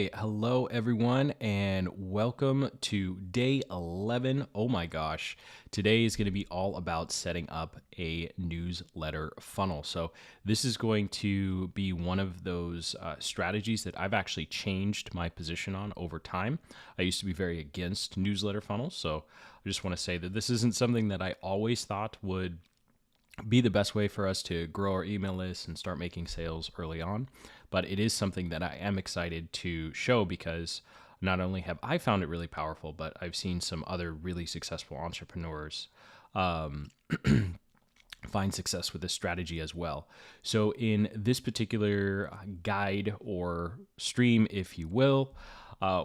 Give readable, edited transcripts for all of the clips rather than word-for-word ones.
Hey, hello, everyone, and welcome to day 11. Oh my gosh. Today is going to be all about setting up a newsletter funnel. So, this is going to be one of those strategies that I've actually changed my position on over time. I used to be very against newsletter funnels. So, I just want to say that this isn't something that I always thought would be the best way for us to grow our email list and start making sales early on. But it is something that I am excited to show because not only have I found it really powerful, but I've seen some other really successful entrepreneurs find success with this strategy as well. So, in this particular guide or stream, if you will,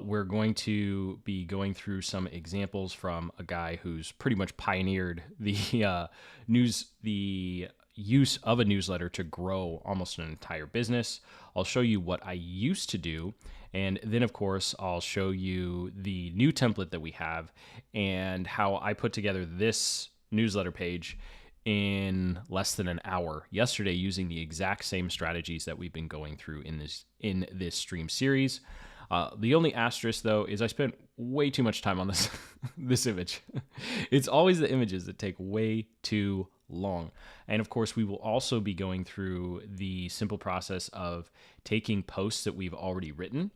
we're going to be going through some examples from a guy who's pretty much pioneered the the use of a newsletter to grow almost an entire business. I'll show you what I used to do, and then of course I'll show you the new template that we have and how I put together this newsletter page in less than an hour yesterday using the exact same strategies that we've been going through in this stream series. The only asterisk, though, is I spent way too much time on this this image. It's always the images that take way too long. And of course, we will also be going through the simple process of taking posts that we've already written.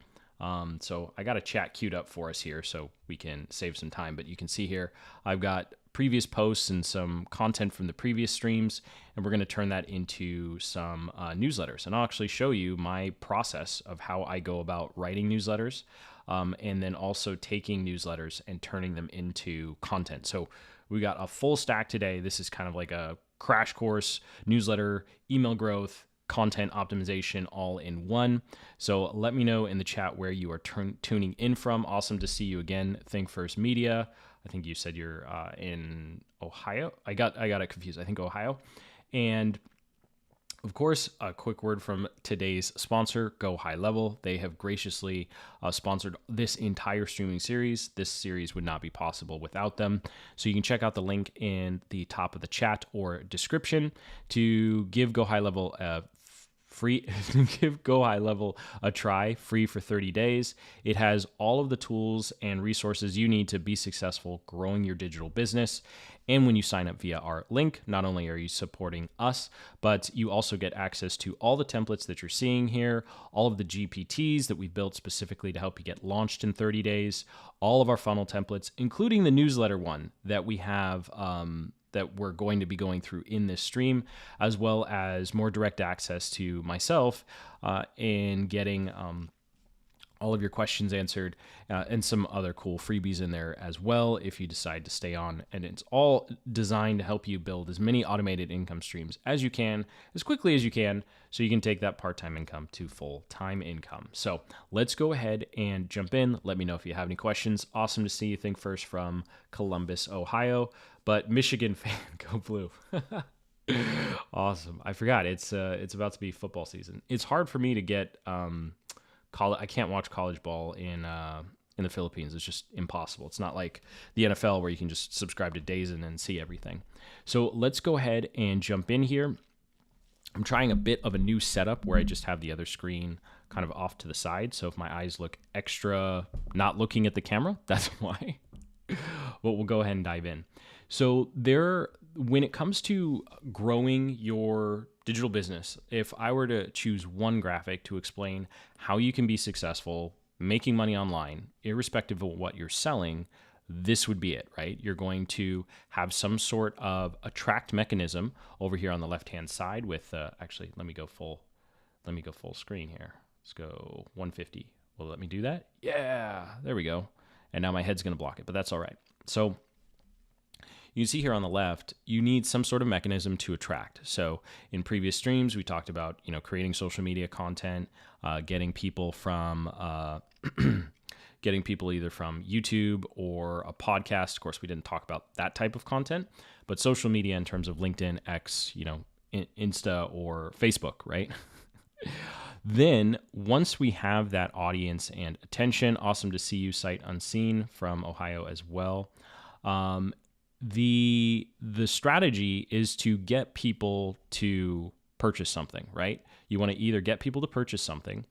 So I got a chat queued up for us here so we can save some time. But you can see here, I've got previous posts and some content from the previous streams, and we're going to turn that into some newsletters. And I'll actually show you my process of how I go about writing newsletters, and then also taking newsletters and turning them into content. So we got a full stack today. This is kind of like a crash course, newsletter, email growth, content optimization all in one. So let me know in the chat where you are tuning in from. Awesome to see you again. Think First Media. I think you said you're in Ohio. I got it confused. I think Ohio. And of course, a quick word from today's sponsor, Go High Level. They have graciously sponsored this entire streaming series. This series would not be possible without them. So you can check out the link in the top of the chat or description to give Go High Level a give Go High Level a try, free for 30 days. It has all of the tools and resources you need to be successful growing your digital business. And when you sign up via our link, not only are you supporting us, but you also get access to all the templates that you're seeing here, all of the GPTs that we built specifically to help you get launched in 30 days, all of our funnel templates, including the newsletter one that we have that we're going to be going through in this stream, as well as more direct access to myself in getting all of your questions answered and some other cool freebies in there as well if you decide to stay on. And it's all designed to help you build as many automated income streams as you can, as quickly as you can, so you can take that part-time income to full-time income. So let's go ahead and jump in. Let me know if you have any questions. Awesome to see you. Think First from Columbus, Ohio, but Michigan fan, go blue. Awesome. I forgot it's about to be football season. It's hard for me to get I can't watch college ball in the Philippines. It's just impossible. It's not like the NFL where you can just subscribe to DAZN and see everything. So let's go ahead and jump in here. I'm trying a bit of a new setup where I just have the other screen kind of off to the side. So if my eyes look extra not looking at the camera, that's why. But we'll go ahead and dive in. So when it comes to growing your digital business, if I were to choose one graphic to explain how you can be successful making money online, irrespective of what you're selling, this would be it, right? You're going to have some sort of attract mechanism over here on the left-hand side with, actually, let me go full screen here. Let's go 150. Will it let me do that? Yeah, there we go. And now my head's going to block it, but that's all right. So you see here on the left, you need some sort of mechanism to attract. So in previous streams, we talked about, creating social media content, getting people from, getting people either from YouTube or a podcast. Of course, we didn't talk about that type of content, but social media in terms of LinkedIn, X, Insta or Facebook, right? Then once we have that audience and attention, awesome to see you sight unseen from Ohio as well. The strategy is to get people to purchase something, right? You want to either get people to purchase something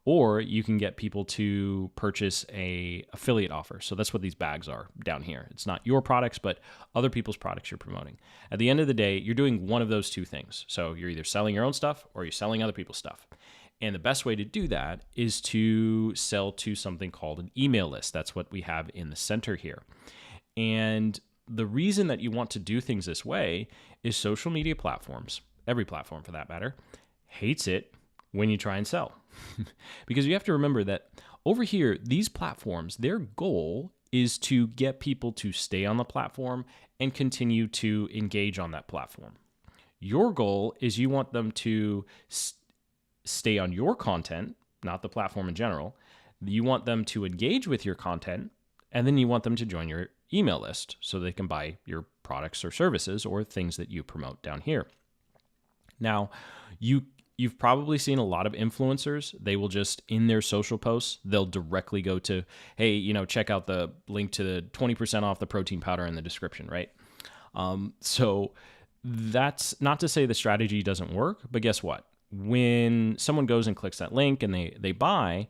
or you can get people to purchase a affiliate offer. So that's what these bags are down here. It's not your products, but other people's products you're promoting. At the end of the day, you're doing one of those two things. So you're either selling your own stuff or you're selling other people's stuff. And the best way to do that is to sell to something called an email list. That's what we have in the center here. And the reason that you want to do things this way is social media platforms, every platform for that matter, hates it when you try and sell. Because you have to remember that over here, these platforms, their goal is to get people to stay on the platform and continue to engage on that platform. Your goal is you want them to stay on your content, not the platform in general. You want them to engage with your content, and then you want them to join your email list so they can buy your products or services or things that you promote down here. Now, you've probably seen a lot of influencers. They will just, in their social posts, they'll directly go to, hey, check out the link to the 20% off the protein powder in the description, right? So that's not to say the strategy doesn't work, but guess what? When someone goes and clicks that link and they buy,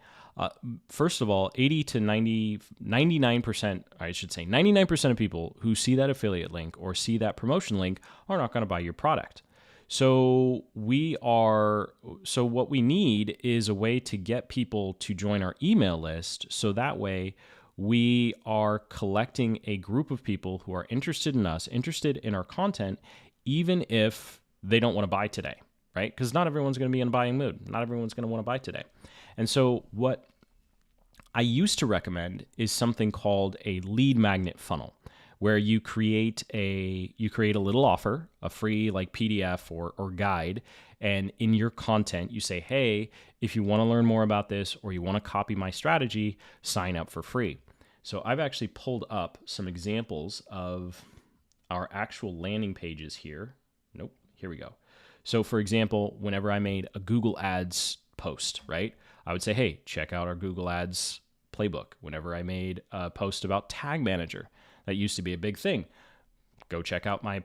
first of all, 80 to 99%, I should say 99% of people who see that affiliate link or see that promotion link are not going to buy your product. So what we need is a way to get people to join our email list. So that way we are collecting a group of people who are interested in us, interested in our content, even if they don't want to buy today, right? Because not everyone's going to be in a buying mood. Not everyone's going to want to buy today. And so what I used to recommend is something called a lead magnet funnel, where you create a little offer, a free like PDF or guide, and in your content you say, hey, if you want to learn more about this or you want to copy my strategy, sign up for free. So I've actually pulled up some examples of our actual landing pages here. Nope, here we go. So for example, whenever I made a Google Ads post, right, I would say, hey, check out our Google Ads playbook. Whenever I made a post about Tag Manager, that used to be a big thing, go check out my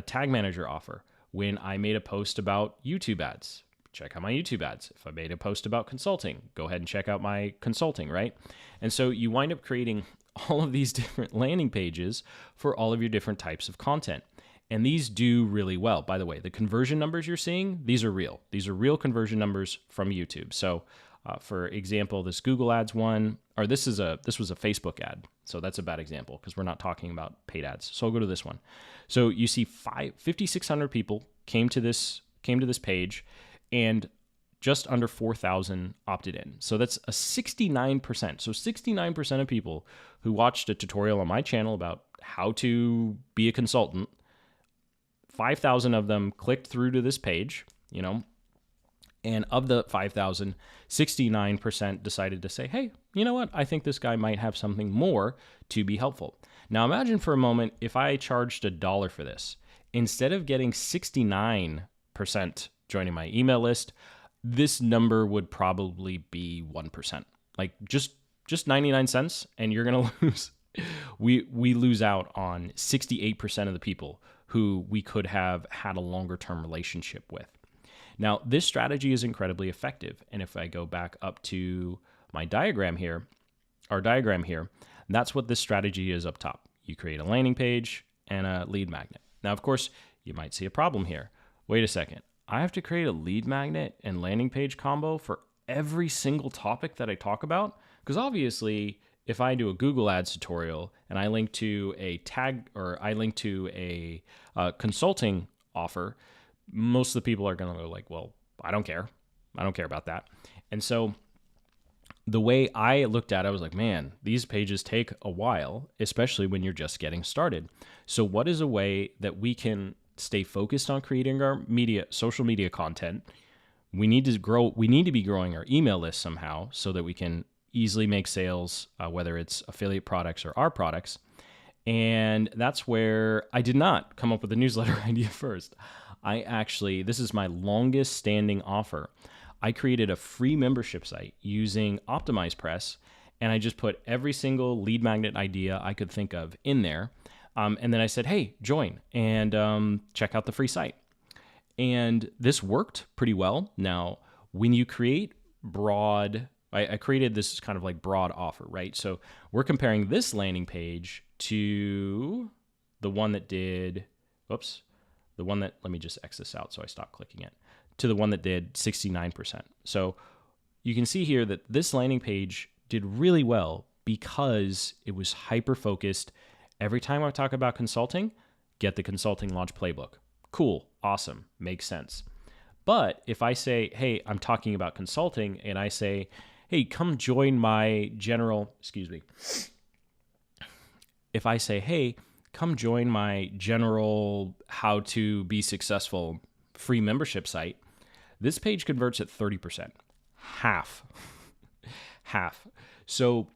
Tag Manager offer. When I made a post about YouTube ads, check out my YouTube ads. If I made a post about consulting, go ahead and check out my consulting, right? And so you wind up creating all of these different landing pages for all of your different types of content. And these do really well. By the way, the conversion numbers you're seeing, these are real. These are real conversion numbers from YouTube. So for example, this Google Ads one, or this was a Facebook ad. So that's a bad example because we're not talking about paid ads. So I'll go to this one. So you see 5,600 people came to this page, and just under 4,000 opted in. So that's a 69%. So 69% of people who watched a tutorial on my channel about how to be a consultant, 5,000 of them clicked through to this page, and of the 5,000, 69% decided to say, hey, you know what? I think this guy might have something more to be helpful. Now imagine for a moment if I charged $1 for this. Instead of getting 69% joining my email list, this number would probably be 1%. Like just 99 cents, and you're going to lose. We lose out on 68% of the people who we could have had a longer term relationship with. Now, this strategy is incredibly effective. And if I go back up to my diagram here, that's what this strategy is up top. You create a landing page and a lead magnet. Now, of course, you might see a problem here. Wait a second. I have to create a lead magnet and landing page combo for every single topic that I talk about? Because obviously, if I do a Google Ads tutorial and I link to a tag or I link to a consulting offer, most of the people are going to go like, well, I don't care. I don't care about that. And so the way I looked at it, I was like, man, these pages take a while, especially when you're just getting started. So what is a way that we can stay focused on creating our social media content? We need to be growing our email list somehow so that we can easily make sales, whether it's affiliate products or our products. And that's where I did not come up with a newsletter idea first. This is my longest standing offer. I created a free membership site using OptimizePress, and I just put every single lead magnet idea I could think of in there. And then I said, hey, join and check out the free site. And this worked pretty well. Now, when you create broad, I created this kind of like broad offer, right? So we're comparing this landing page to the one that did, let me just X this out so I stop clicking it, to the one that did 69%. So you can see here that this landing page did really well because it was hyper-focused. Every time I talk about consulting, get the consulting launch playbook. Cool, awesome, makes sense. But if I say, hey, I'm talking about consulting, and I say, hey, come join my general, if I say, hey, come join my general how to be successful free membership site, this page converts at 30%. Half. So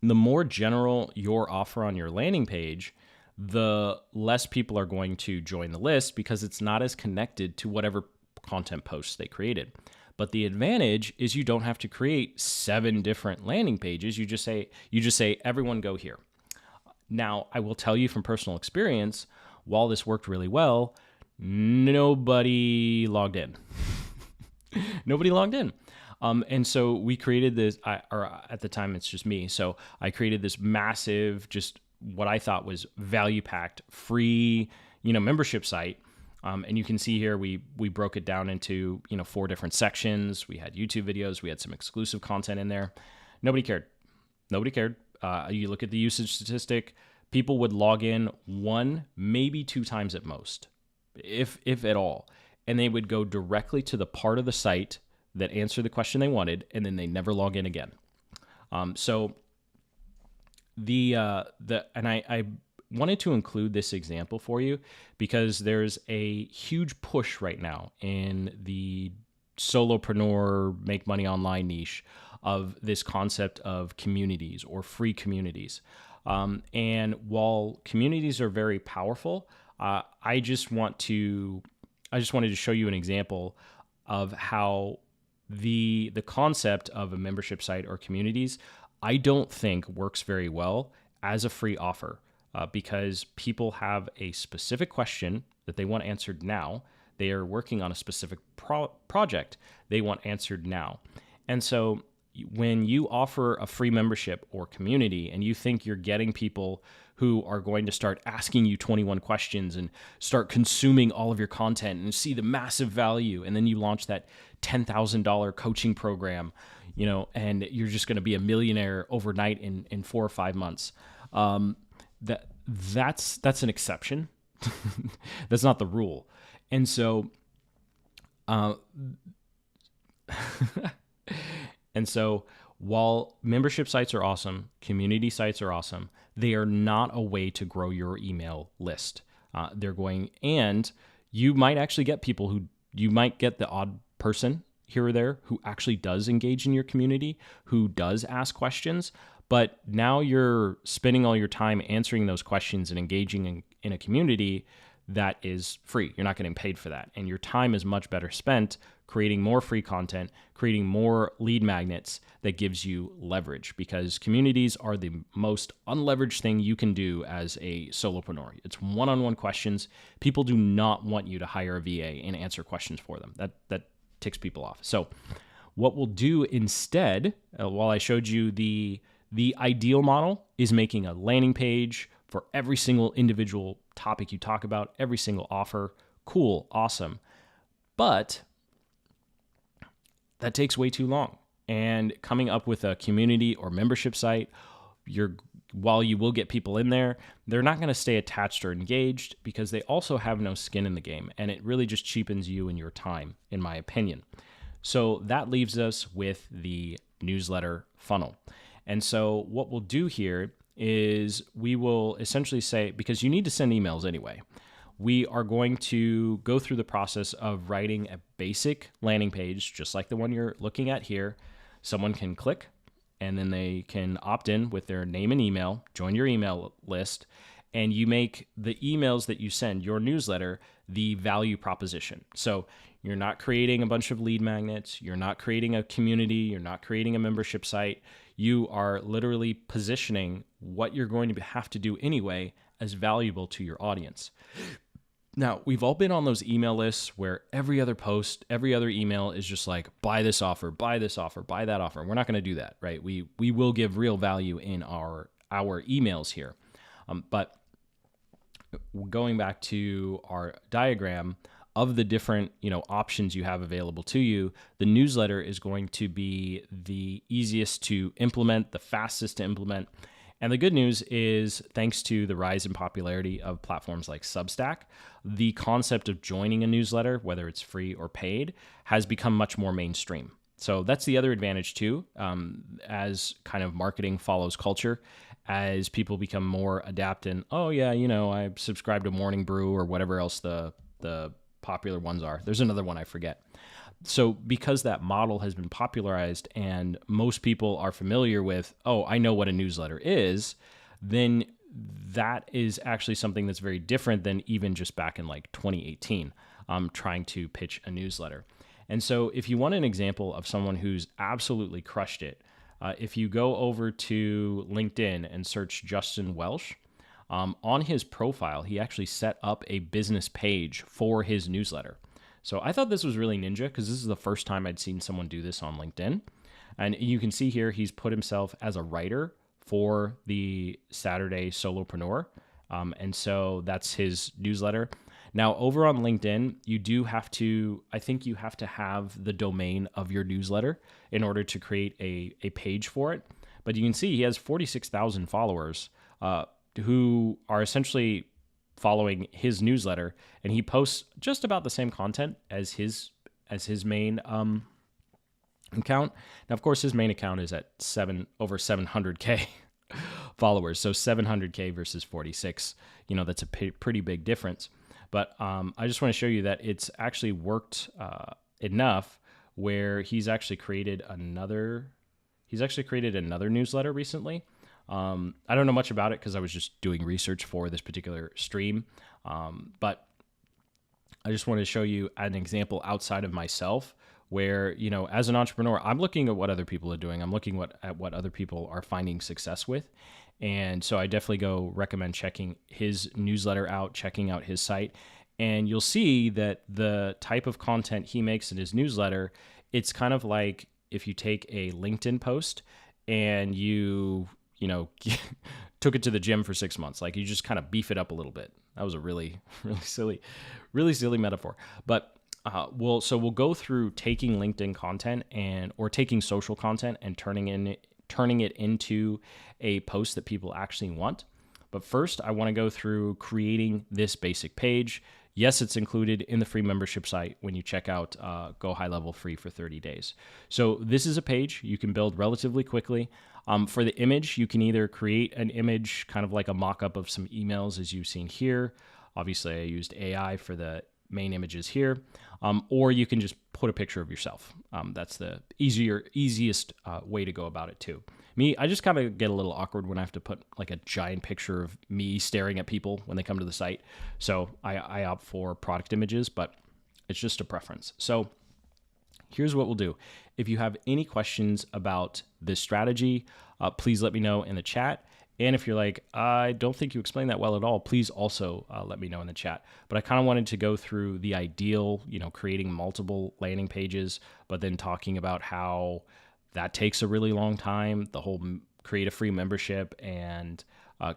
the more general your offer on your landing page, the less people are going to join the list because it's not as connected to whatever content posts they created. But the advantage is you don't have to create 7 different landing pages. You just say, everyone go here. Now, I will tell you from personal experience, while this worked really well, nobody logged in. Nobody logged in. And so we created this, or at the time it's just me. So I created this massive, just what I thought was value-packed, free, membership site. And you can see here, we broke it down into, 4 different sections. We had YouTube videos. We had some exclusive content in there. Nobody cared. You look at the usage statistic, people would log in 1, maybe 2 times at most, if at all. And they would go directly to the part of the site that answered the question they wanted, and then they never log in again. So I wanted to include this example for you because there's a huge push right now in the solopreneur make money online niche of this concept of communities or free communities. And while communities are very powerful, I just wanted to show you an example of how the concept of a membership site or communities, I don't think works very well as a free offer because people have a specific question that they want answered now. They are working on a specific project they want answered now. And so when you offer a free membership or community and you think you're getting people who are going to start asking you 21 questions and start consuming all of your content and see the massive value, and then you launch that $10,000 coaching program, and you're just going to be a millionaire overnight in 4 or 5 months. That's an exception. That's not the rule. And so, while membership sites are awesome, community sites are awesome, they are not a way to grow your email list. And you might actually get people you might get the odd person here or there who actually does engage in your community, who does ask questions, but now you're spending all your time answering those questions and engaging in a community that is free. You're not getting paid for that. And your time is much better spent creating more free content, creating more lead magnets that gives you leverage, because communities are the most unleveraged thing you can do as a solopreneur. It's one-on-one questions. People do not want you to hire a VA and answer questions for them. That ticks people off. So what we'll do instead, while I showed you the ideal model is making a landing page for every single individual topic you talk about, every single offer. Cool, awesome. But that takes way too long. And coming up with a community or membership site, while you will get people in there, they're not going to stay attached or engaged because they also have no skin in the game. And it really just cheapens you and your time, in my opinion. So that leaves us with the newsletter funnel. And so what we'll do here is we will essentially say, because you need to send emails anyway, we are going to go through the process of writing a basic landing page, just like the one you're looking at here. Someone can click and then they can opt in with their name and email, join your email list, and you make the emails that you send, your newsletter, the value proposition. So you're not creating a bunch of lead magnets, you're not creating a community, you're not creating a membership site. You are literally positioning what you're going to have to do anyway as valuable to your audience. Now, we've all been on those email lists where every other post, every other email is just like, buy this offer, buy this offer, buy that offer. We're not going to do that, right? We will give real value in our emails here. But going back to our diagram of the different, options you have available to you, the newsletter is going to be the easiest to implement, the fastest to implement. And the good news is, thanks to the rise in popularity of platforms like Substack, the concept of joining a newsletter, whether it's free or paid, has become much more mainstream. So that's the other advantage too, as kind of marketing follows culture, as people become more adept in, oh yeah, I subscribe to Morning Brew or whatever else the popular ones are. There's another one I forget. So because that model has been popularized and most people are familiar with, oh, I know what a newsletter is, then that is actually something that's very different than even just back in like 2018, trying to pitch a newsletter. And so if you want an example of someone who's absolutely crushed it, if you go over to LinkedIn and search Justin Welsh, on his profile, he actually set up a business page for his newsletter. So I thought this was really ninja because this is the first time I'd seen someone do this on LinkedIn. And you can see here, he's put himself as a writer for the Saturday Solopreneur. And so that's his newsletter. Now, over on LinkedIn, I think you have to have the domain of your newsletter in order to create a page for it. But you can see he has 46,000 followers who are essentially following his newsletter, and he posts just about the same content as his main account. Now, of course, his main account is at over 700K followers, so 700K versus 46. That's a pretty big difference. But I just want to show you that it's actually worked enough where he's actually created another newsletter recently. I don't know much about it because I was just doing research for this particular stream. But I just wanted to show you an example outside of myself where, as an entrepreneur, I'm looking at what other people are doing. I'm looking at what other people are finding success with. And so I definitely recommend checking his newsletter out, checking out his site. And you'll see that the type of content he makes in his newsletter, it's kind of like if you take a LinkedIn post and you took it to the gym for 6 months. Like, you just kind of beef it up a little bit. That was a really silly metaphor. But we'll go through taking LinkedIn content or taking social content and turning it into a post that people actually want. But first, I want to go through creating this basic page. Yes, it's included in the free membership site when you check out Go High Level free for 30 days. So this is a page you can build relatively quickly. For the image, you can either create an image kind of like a mock-up of some emails as you've seen here. Obviously, I used AI for the main images here. Or you can just put a picture of yourself. That's the easiest way to go about it too. I just kind of get a little awkward when I have to put like a giant picture of me staring at people when they come to the site. So I opt for product images, but it's just a preference. So here's what we'll do. If you have any questions about this strategy, please let me know in the chat. And if you're like, I don't think you explained that well at all, please also let me know in the chat. But I kind of wanted to go through the ideal, creating multiple landing pages, but then talking about how that takes a really long time. The whole create a free membership and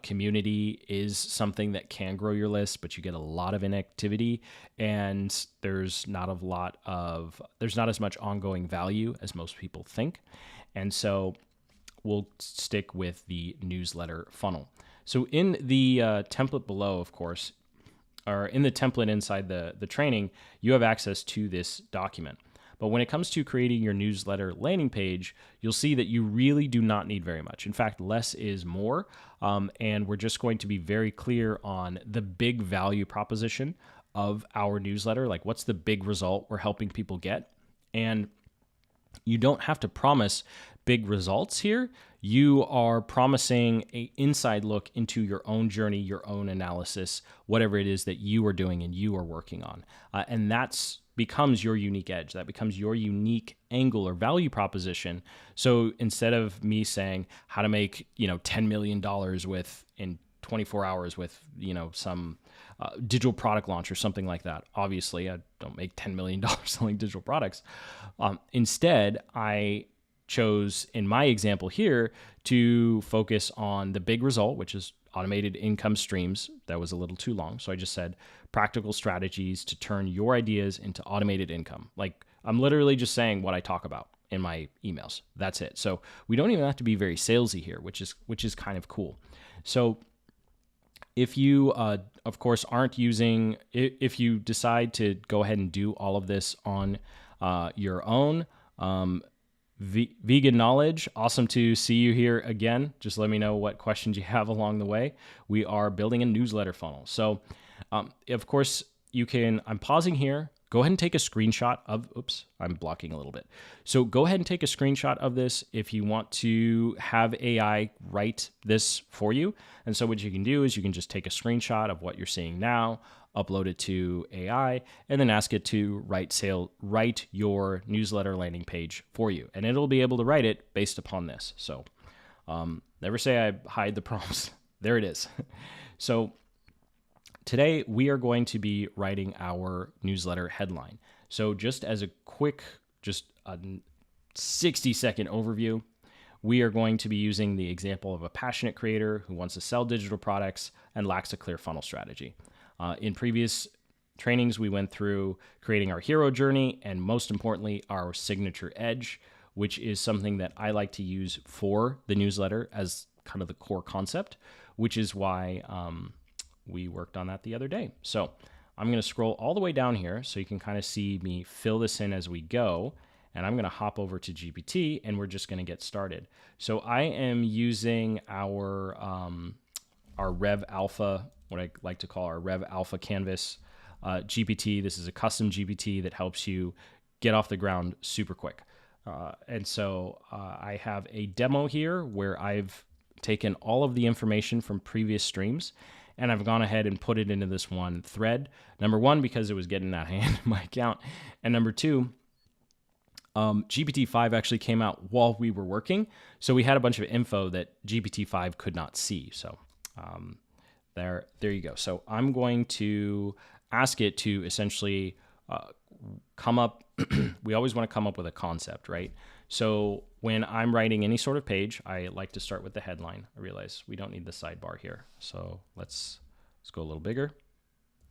community is something that can grow your list, but you get a lot of inactivity and there's not as much ongoing value as most people think. And so we'll stick with the newsletter funnel. So in the template below, of course, or in the template inside the training, you have access to this document. But when it comes to creating your newsletter landing page, you'll see that you really do not need very much. In fact, less is more. And we're just going to be very clear on the big value proposition of our newsletter. Like, what's the big result we're helping people get? And you don't have to promise big results here. You are promising an inside look into your own journey, your own analysis, whatever it is that you are doing and you are working on. And that's becomes your unique edge. That becomes your unique angle or value proposition. So instead of me saying how to make, $10 million in 24 hours with, some digital product launch or something like that. Obviously, I don't make $10 million selling digital products. Instead, I chose in my example here to focus on the big result, which is automated income streams. That was a little too long. So I just said practical strategies to turn your ideas into automated income. Like I'm literally just saying what I talk about in my emails. That's it. So we don't even have to be very salesy here, which is kind of cool. So if you, of course, aren't using, if you decide to go ahead and do all of this on your own, vegan knowledge, awesome to see you here again. Just let me know what questions you have along the way. We are building a newsletter funnel. So, of course, you can, I'm pausing here. Go ahead and take a screenshot of, oops, I'm blocking a little bit. So go ahead and take a screenshot of this if you want to have AI write this for you. And so what you can do is you can just take a screenshot of what you're seeing now, upload it to AI, and then ask it to write your newsletter landing page for you. And it'll be able to write it based upon this. So never say I hide the prompts. There it is. So today, we are going to be writing our newsletter headline. So just as a quick, just a 60-second overview, we are going to be using the example of a passionate creator who wants to sell digital products and lacks a clear funnel strategy. In previous trainings, we went through creating our hero journey and most importantly, our signature edge, which is something that I like to use for the newsletter as kind of the core concept, which is why we worked on that the other day. So I'm going to scroll all the way down here so you can kind of see me fill this in as we go. And I'm going to hop over to GPT and we're just going to get started. So I am using our Rev Alpha, what I like to call our Rev Alpha Canvas GPT. This is a custom GPT that helps you get off the ground super quick. And so I have a demo here where I've taken all of the information from previous streams and I've gone ahead and put it into this one thread. Number one, because it was getting out of hand in my account. And number two, GPT-5 actually came out while we were working. So we had a bunch of info that GPT-5 could not see. So there you go. So I'm going to ask it to essentially come up. We always want to come up with a concept, right? So when I'm writing any sort of page, I like to start with the headline. I realize we don't need the sidebar here. So let's go a little bigger.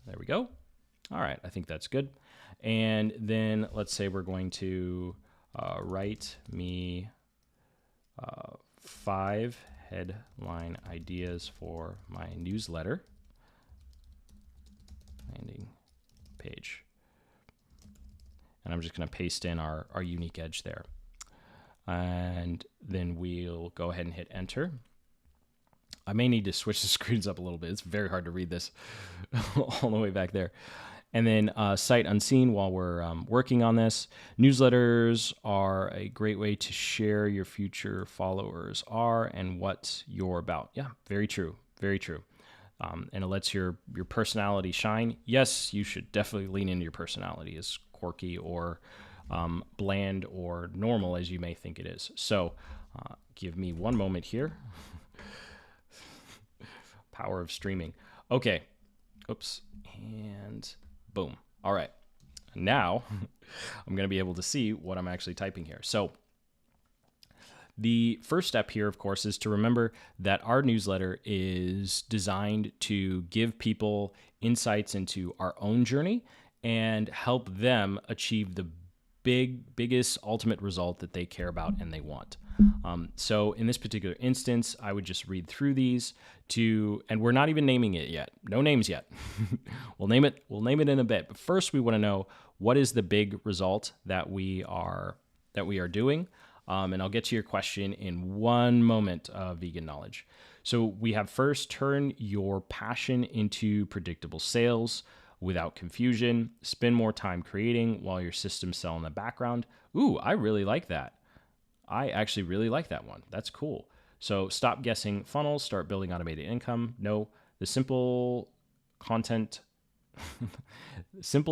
There we go. All right, I think that's good. And then let's say we're going to write me 5 headline ideas for my newsletter landing page. And I'm just going to paste in our unique edge there. And then we'll go ahead and hit enter. I may need to switch the screens up a little bit. It's very hard to read this all the way back there. And then sight unseen while we're working on this. Newsletters are a great way to share your future followers are and what you're about. Yeah, very true. Very true. And it lets your personality shine. Yes, you should definitely lean into your personality, as quirky or bland or normal as you may think it is. So give me one moment here. Power of streaming. Okay. Oops. And boom. All right. Now I'm going to be able to see what I'm actually typing here. So the first step here, of course, is to remember that our newsletter is designed to give people insights into our own journey and help them achieve the biggest ultimate result that they care about and they want. So in this particular instance, I would just read through these and we're not even naming it yet. No names yet. We'll name it in a bit. But first we want to know what is the big result that we are doing. And I'll get to your question in one moment of vegan knowledge. So we have first, turn your passion into predictable sales without confusion. Spend more time creating while your systems sell in the background. Ooh, I really like that. I actually really like that one. That's cool. So stop guessing funnels, start building automated income. No, the simple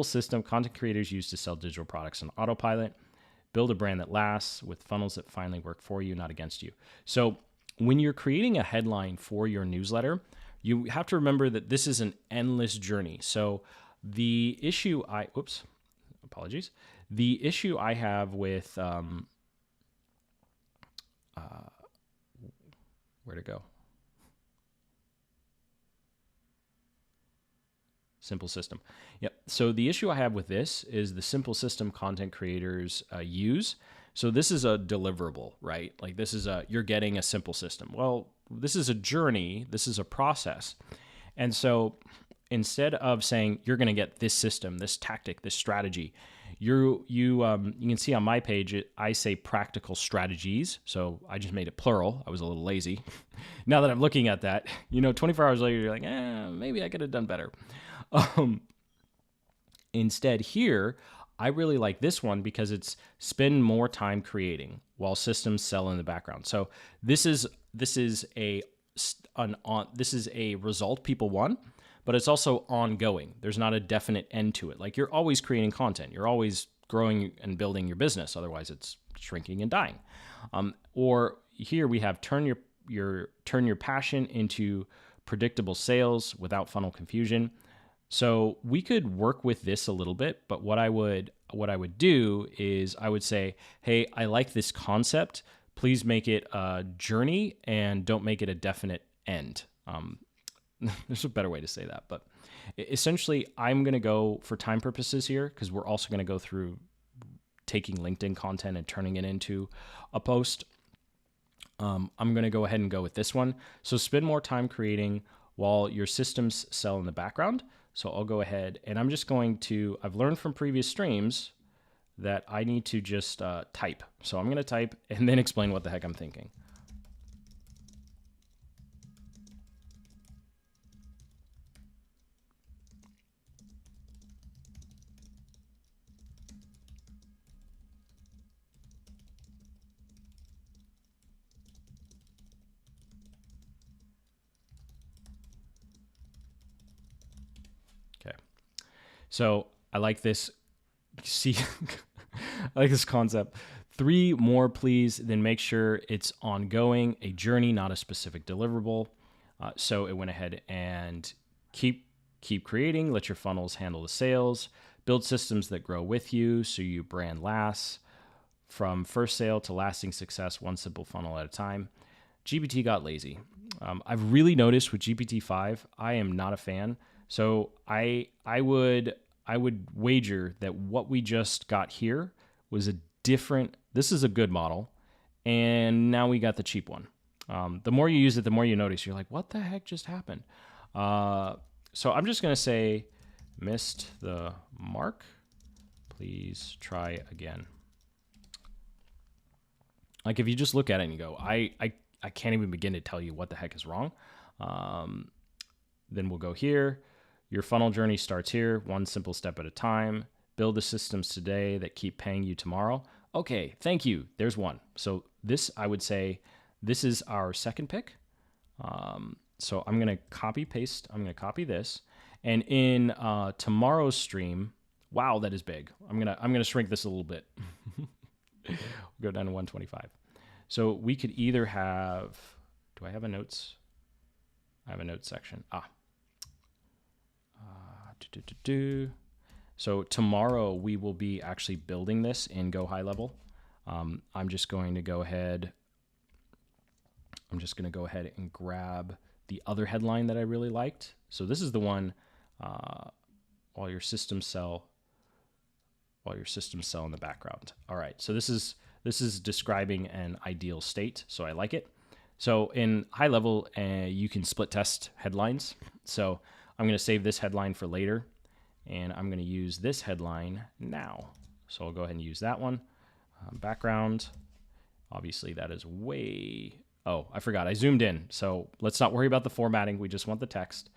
system content creators use to sell digital products on autopilot. Build a brand that lasts with funnels that finally work for you, not against you. So when you're creating a headline for your newsletter, you have to remember that this is an endless journey. So the issue apologies. The issue I have with, where to go? Simple system. Yep. So the issue I have with this is the simple system content creators use. So this is a deliverable, right? Like this is you're getting a simple system. Well, this is a journey. This is a process. And so instead of saying you're going to get this system, this tactic, this strategy, you can see on my page, I say practical strategies. So I just made it plural. I was a little lazy. Now that I'm looking at that, 24 hours later, you're like, maybe I could have done better. Instead here, I really like this one because it's spend more time creating while systems sell in the background. So this is a result people want, but it's also ongoing. There's not a definite end to it. Like you're always creating content. You're always growing and building your business. Otherwise it's shrinking and dying. Or here we have turn your passion into predictable sales without funnel confusion. So we could work with this a little bit, but what I would do is I would say, hey, I like this concept. Please make it a journey and don't make it a definite end. There's a better way to say that, but essentially I'm going to go for time purposes here because we're also going to go through taking LinkedIn content and turning it into a post. I'm going to go ahead and go with this one. So spend more time creating while your systems sell in the background. So I'll go ahead and I'm just going to, I've learned from previous streams that I need to just type. So I'm going to type and then explain what the heck I'm thinking. Okay. So I like this. See, I like this concept. 3 more, please. Then make sure it's ongoing, a journey, not a specific deliverable. So it went ahead and keep creating. Let your funnels handle the sales. Build systems that grow with you, so your brand lasts. From first sale to lasting success, one simple funnel at a time. GPT got lazy. I've really noticed with GPT-5, I am not a fan. So I would wager that what we just got here was a different, this is a good model, and now we got the cheap one. The more you use it, the more you notice. You're like, what the heck just happened? So I'm just going to say, missed the mark. Please try again. Like if you just look at it and you go, I can't even begin to tell you what the heck is wrong. Then we'll go here. Your funnel journey starts here, one simple step at a time. Build the systems today that keep paying you tomorrow. Okay, thank you. There's one. So this, I would say, this is our second pick. So I'm going to copy paste. I'm going to copy this. And in tomorrow's stream, wow, that is big. I'm going to shrink this a little bit. We'll go down to 125. So we could either have, do I have a notes? I have a notes section. So tomorrow we will be actually building this in Go High Level. I'm just going to go ahead and grab the other headline that I really liked. So this is the one, while your systems sell in the background. All right. So this is describing an ideal state. So I like it. So in high level, you can split test headlines. So I'm going to save this headline for later, and I'm going to use this headline now. So I'll go ahead and use that one. Background. Obviously that is oh, I forgot. I zoomed in. So let's not worry about the formatting. We just want the text.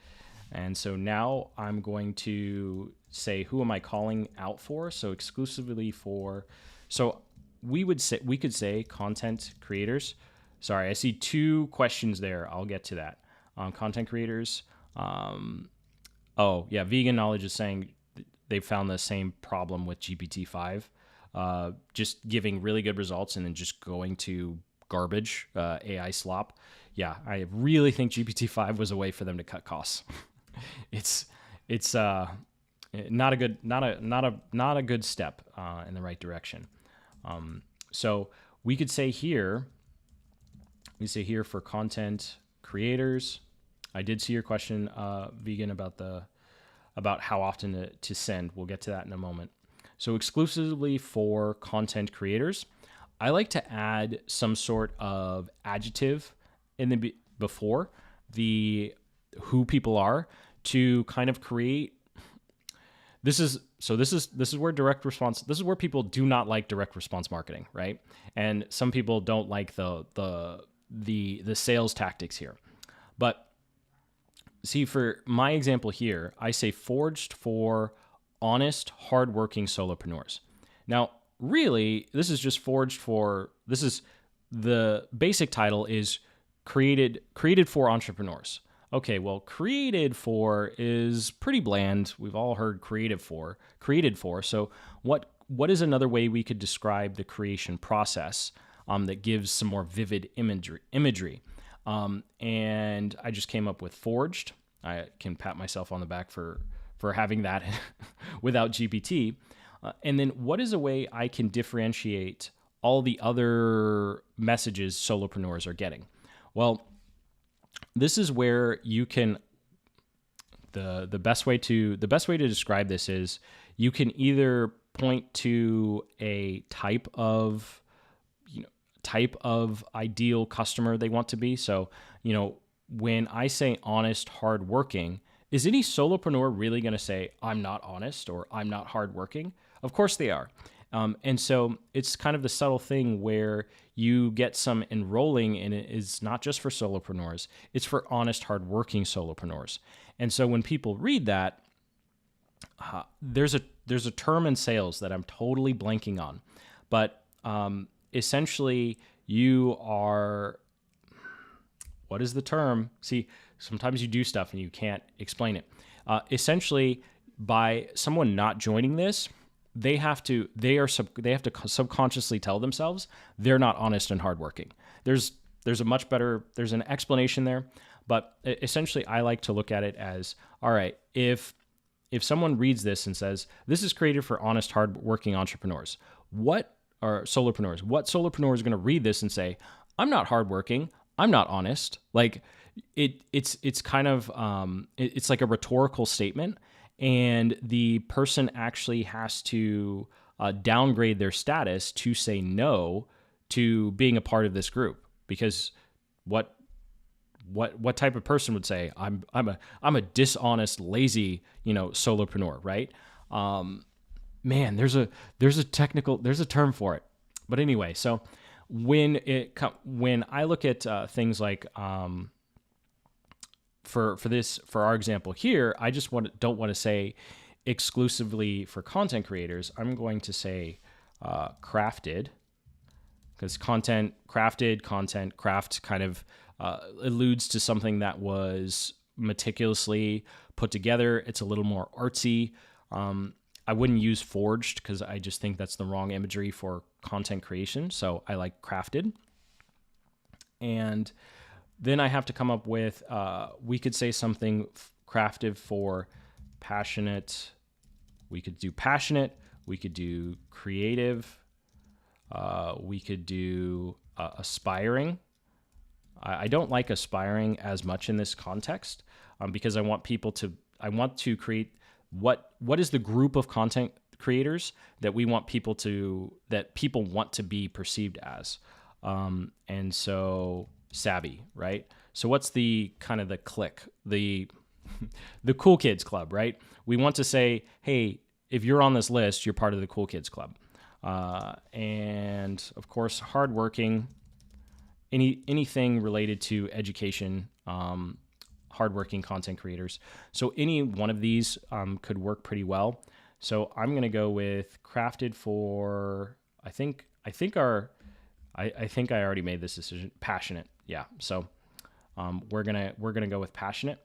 And so now I'm going to say, who am I calling out for? So exclusively for, so we could say content creators. Sorry, I see 2 questions there. I'll get to that. Content creators. Oh yeah, Vegan Knowledge is saying they found the same problem with GPT-5, just giving really good results and then just going to garbage, AI slop. Yeah, I really think GPT-5 was a way for them to cut costs. it's not a good step in the right direction. So we could say here, for content creators. I did see your question, Vegan, about how often to send. We'll get to that in a moment. So exclusively for content creators, I like to add some sort of adjective in the before the who people are to kind of create. This is where direct response. This is where people do not like direct response marketing, right? And some people don't like the sales tactics here. But see, for my example here, I say forged for honest, hardworking solopreneurs. Now, really, this is just forged for. This is the basic title is created for entrepreneurs. Okay, well, created for is pretty bland. We've all heard created for. So what is another way we could describe the creation process that gives some more vivid imagery? And I just came up with forged. I can pat myself on the back for having that without GPT. And then what is a way I can differentiate all the other messages solopreneurs are getting? Well, this is where you can the best way to describe this is you can either point to a type of ideal customer they want to be. So, when I say honest, hardworking, is any solopreneur really going to say I'm not honest or I'm not hardworking? Of course they are. And so it's kind of the subtle thing where you get some enrolling, and it is not just for solopreneurs, it's for honest, hardworking solopreneurs. And so when people read that, there's a term in sales that I'm totally blanking on, but essentially you are, what is the term? See, sometimes you do stuff and you can't explain it. Essentially, by someone not joining this, they have to subconsciously tell themselves they're not honest and hardworking. There's an explanation there, but essentially I like to look at it as, all right, if someone reads this and says, this is created for honest, hardworking entrepreneurs, what solopreneur is going to read this and say, I'm not hardworking, I'm not honest? Like it's kind of, it's like a rhetorical statement. And the person actually has to downgrade their status to say no to being a part of this group, because what type of person would say I'm a dishonest, lazy, solopreneur, right? Man, there's a term for it. But anyway, so when I look at things like for our example here, I just don't want to say exclusively for content creators. I'm going to say crafted, because craft kind of alludes to something that was meticulously put together. It's a little more artsy. I wouldn't use forged because I just think that's the wrong imagery for content creation. So I like crafted. And then I have to come up with, we could say something crafted for passionate. We could do passionate. We could do creative. We could do aspiring. I don't like aspiring as much in this context because I want to create what is the group of content creators that people want to be perceived as. And so savvy, right? So what's the kind of the clique, the cool kids club, right? We want to say, hey, if you're on this list, you're part of the cool kids club. And of course, hardworking, anything related to education, hardworking content creators. So any one of these could work pretty well. So I'm going to go with crafted for, I think I already made this decision. Passionate. Yeah. So we're going to go with passionate,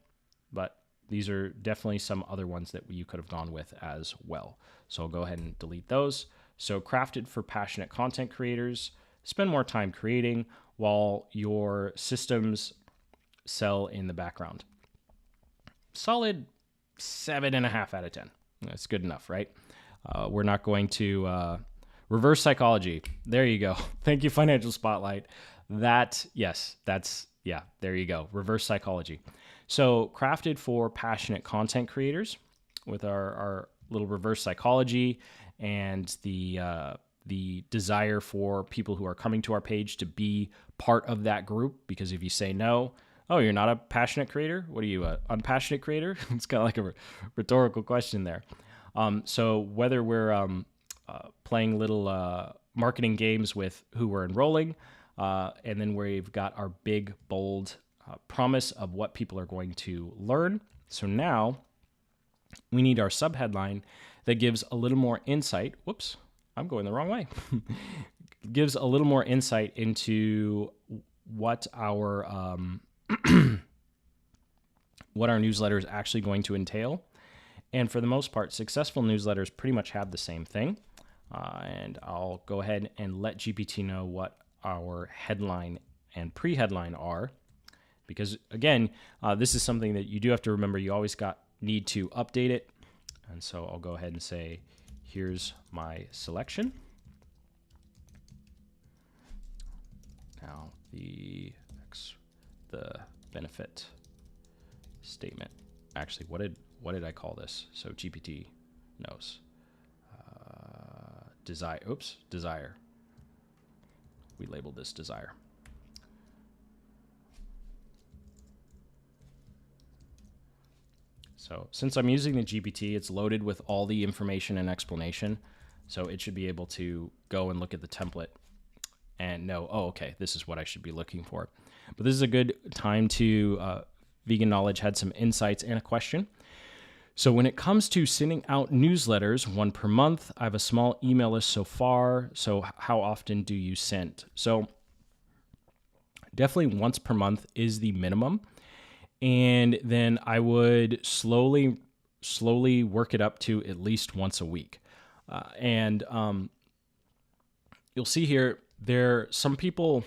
but these are definitely some other ones that you could have gone with as well. So I'll go ahead and delete those. So crafted for passionate content creators, spend more time creating while your systems sell in the background. Solid 7.5 out of 10. That's good enough, right? We're not going to reverse psychology. There you go. Thank you, Financial Spotlight. There you go. Reverse psychology. So crafted for passionate content creators with our little reverse psychology and the desire for people who are coming to our page to be part of that group. Because if you say no, oh, you're not a passionate creator? What are you, an unpassionate creator? It's kind of like a rhetorical question there. So whether we're playing little marketing games with who we're enrolling, and then we've got our big, bold promise of what people are going to learn. So now we need our subheadline that gives a little more insight. Whoops, I'm going the wrong way. Gives a little more insight into what our what our newsletter is actually going to entail. And for the most part, successful newsletters pretty much have the same thing. And I'll go ahead and let GPT know what our headline and pre-headline are. Because again, this is something that you do have to remember. You always need to update it. And so I'll go ahead and say, here's my selection. Now the benefit statement. Actually, what did I call this? So GPT knows. Desire. We labeled this desire. So since I'm using the GPT, it's loaded with all the information and explanation. So it should be able to go and look at the template and know, oh, okay, this is what I should be looking for. But this is a good time to, Vegan Knowledge had some insights and a question. So when it comes to sending out newsletters, 1 per month, I have a small email list so far. So how often do you send? So definitely once per month is the minimum. And then I would slowly work it up to at least once a week. You'll see here, some people,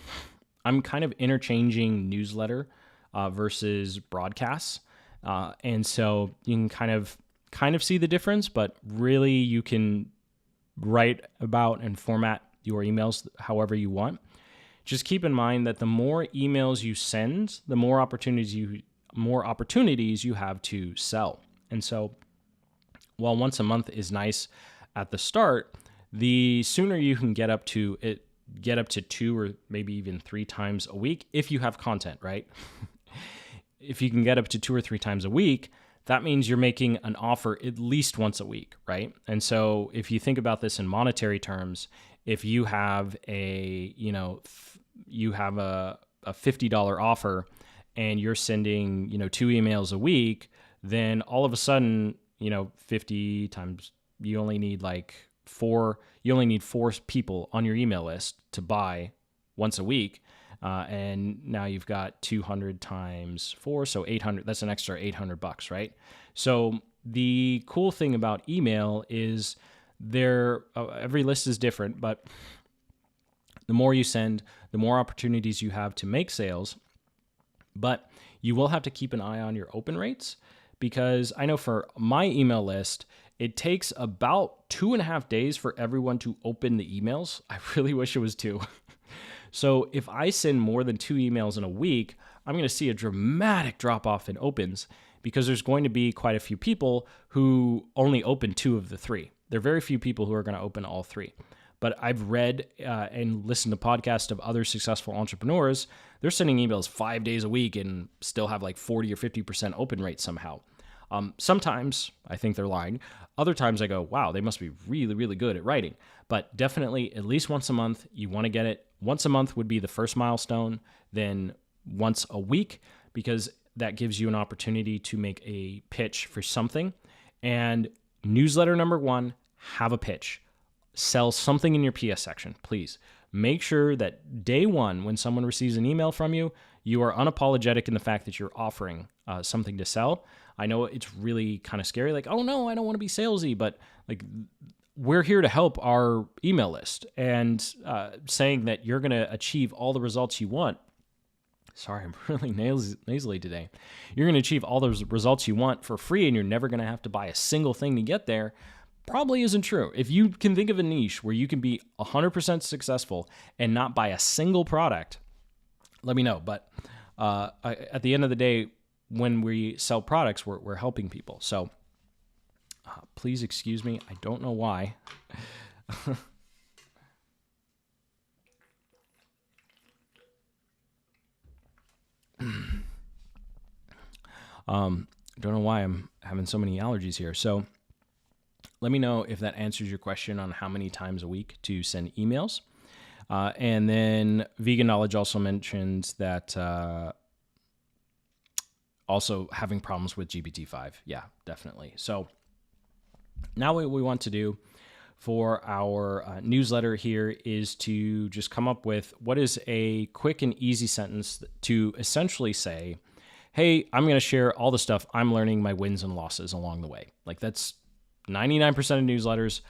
I'm kind of interchanging newsletter versus broadcasts. And so you can kind of see the difference, but really you can write about and format your emails however you want. Just keep in mind that the more emails you send, the more opportunities you have to sell. And so while once a month is nice at the start, the sooner you can get up to 2 or maybe even 3 times a week, if you have content, right? If you can get up to 2 or 3 times a week, that means you're making an offer at least once a week, right? And so if you think about this in monetary terms, if you have a $50 offer and you're sending, 2 emails a week, then all of a sudden, 50 times, you only need 4 people on your email list to buy once a week. And now you've got 200 times 4, so 800. That's an extra $800, right? So the cool thing about email is every list is different, but the more you send, the more opportunities you have to make sales. But you will have to keep an eye on your open rates, because I know for my email list, it takes about 2.5 days for everyone to open the emails. I really wish it was 2. So if I send more than 2 emails in a week, I'm going to see a dramatic drop off in opens, because there's going to be quite a few people who only open 2 of the 3. There are very few people who are going to open all 3. But I've read and listened to podcasts of other successful entrepreneurs. They're sending emails 5 days a week and still have 40 or 50% open rate somehow. Sometimes I think they're lying. Other times I go, wow, they must be really, really good at writing. But definitely at least once a month, you want to get it. Once a month would be the first milestone, then once a week, because that gives you an opportunity to make a pitch for something. And newsletter number 1, have a pitch. Sell something in your PS section, please. Make sure that day 1, when someone receives an email from you, you are unapologetic in the fact that you're offering something to sell. I know it's really kind of scary, oh no, I don't want to be salesy, but we're here to help our email list, and saying that you're going to achieve all the results you want. Sorry, I'm really nasally today. You're going to achieve all those results you want for free, and you're never going to have to buy a single thing to get there. Probably isn't true. If you can think of a niche where you can be 100% successful and not buy a single product, let me know. But at the end of the day, when we sell products, we're helping people. So please excuse me. I don't know why. Don't know why I'm having so many allergies here. So let me know if that answers your question on how many times a week to send emails. And then Vegan Knowledge also mentions that also having problems with GPT-5. Yeah, definitely. So now what we want to do for our newsletter here is to just come up with what is a quick and easy sentence to essentially say, hey, I'm going to share all the stuff I'm learning, my wins and losses along the way. Like that's 99% of newsletters.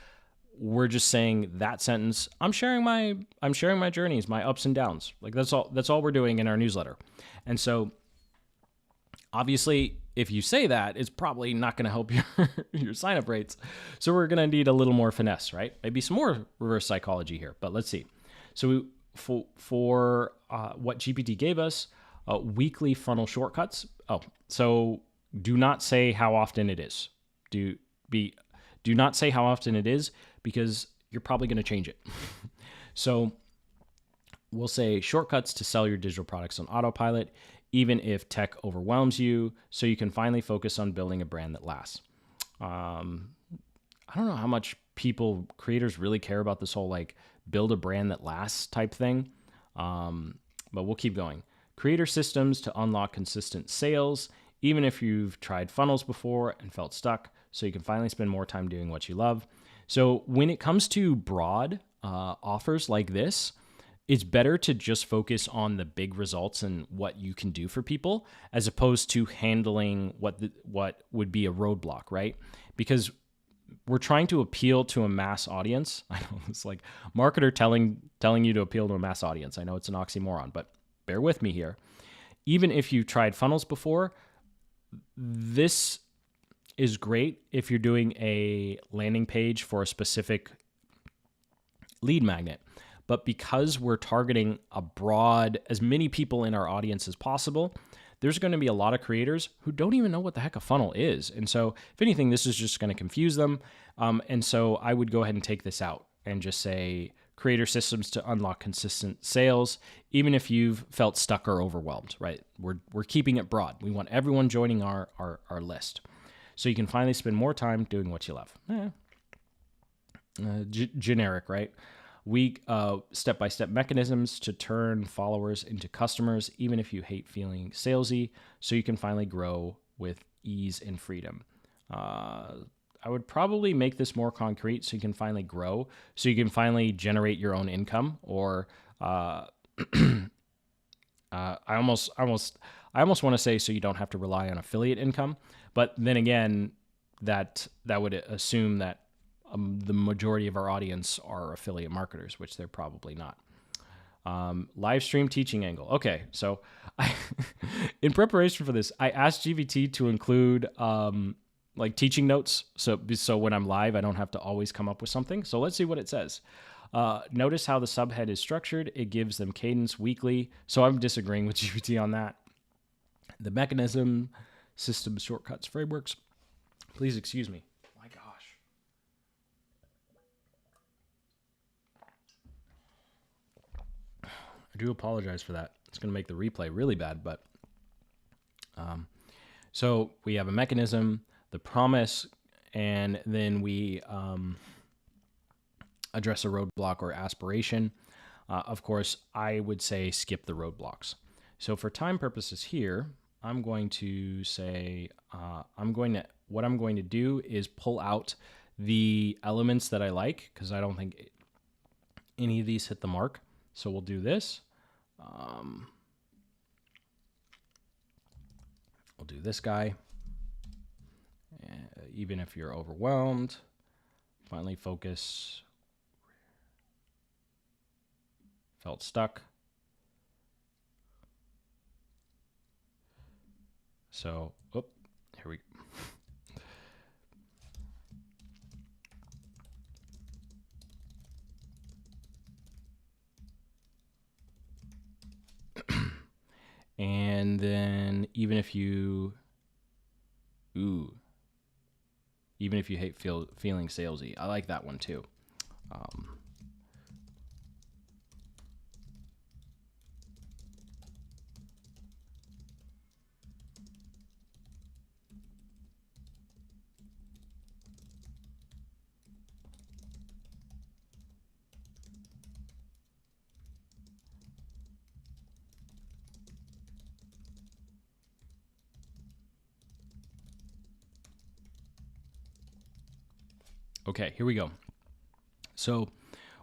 We're just saying that sentence. I'm sharing my journeys, my ups and downs. Like that's all we're doing in our newsletter. And so obviously, if you say that, it's probably not going to help your sign-up rates. So we're going to need a little more finesse, right? Maybe some more reverse psychology here, but let's see. So for what GPT gave us, weekly funnel shortcuts. Oh, so do not say how often it is. Do not say how often it is, because you're probably going to change it. So we'll say shortcuts to sell your digital products on autopilot, even if tech overwhelms you, so you can finally focus on building a brand that lasts. I don't know how much creators really care about this whole like build a brand that lasts type thing. But we'll keep going. Creator systems to unlock consistent sales, even if you've tried funnels before and felt stuck, so you can finally spend more time doing what you love. So when it comes to broad offers like this, it's better to just focus on the big results and what you can do for people, as opposed to handling what would be a roadblock, right? Because we're trying to appeal to a mass audience. I know it's like marketer telling you to appeal to a mass audience. I know it's an oxymoron, but bear with me here. Even if you've tried funnels before, this is great if you're doing a landing page for a specific lead magnet. But because we're targeting as many people in our audience as possible, there's going to be a lot of creators who don't even know what the heck a funnel is. And so if anything, this is just going to confuse them. And so I would go ahead and take this out and just say creator systems to unlock consistent sales, even if you've felt stuck or overwhelmed, right? We're keeping it broad. We want everyone joining our list, so you can finally spend more time doing what you love. Generic, right? Weak step-by-step mechanisms to turn followers into customers, even if you hate feeling salesy, so you can finally grow with ease and freedom. I would probably make this more concrete so you can finally grow, so you can finally generate your own income, or I almost want to say so you don't have to rely on affiliate income, but then again, that would assume that the majority of our audience are affiliate marketers, which they're probably not. Live stream teaching angle. Okay, so in preparation for this, I asked GPT to include like teaching notes, so when I'm live, I don't have to always come up with something. So let's see what it says. Notice how the subhead is structured. It gives them cadence weekly. So I'm disagreeing with GPT on that. The mechanism, systems, shortcuts, frameworks. Please excuse me. My gosh. I do apologize for that. It's going to make the replay really bad, but so we have a mechanism, the promise, and then we address a roadblock or aspiration. Of course, I would say skip the roadblocks. So for time purposes here, I'm going to say what I'm going to do is pull out the elements that I like, because I don't think any of these hit the mark. So we'll do this. We'll do this guy. Even if you're overwhelmed, Finally focus. Felt stuck. So, here we go. And then even if you hate feeling salesy, I like that one too. Okay, here we go. So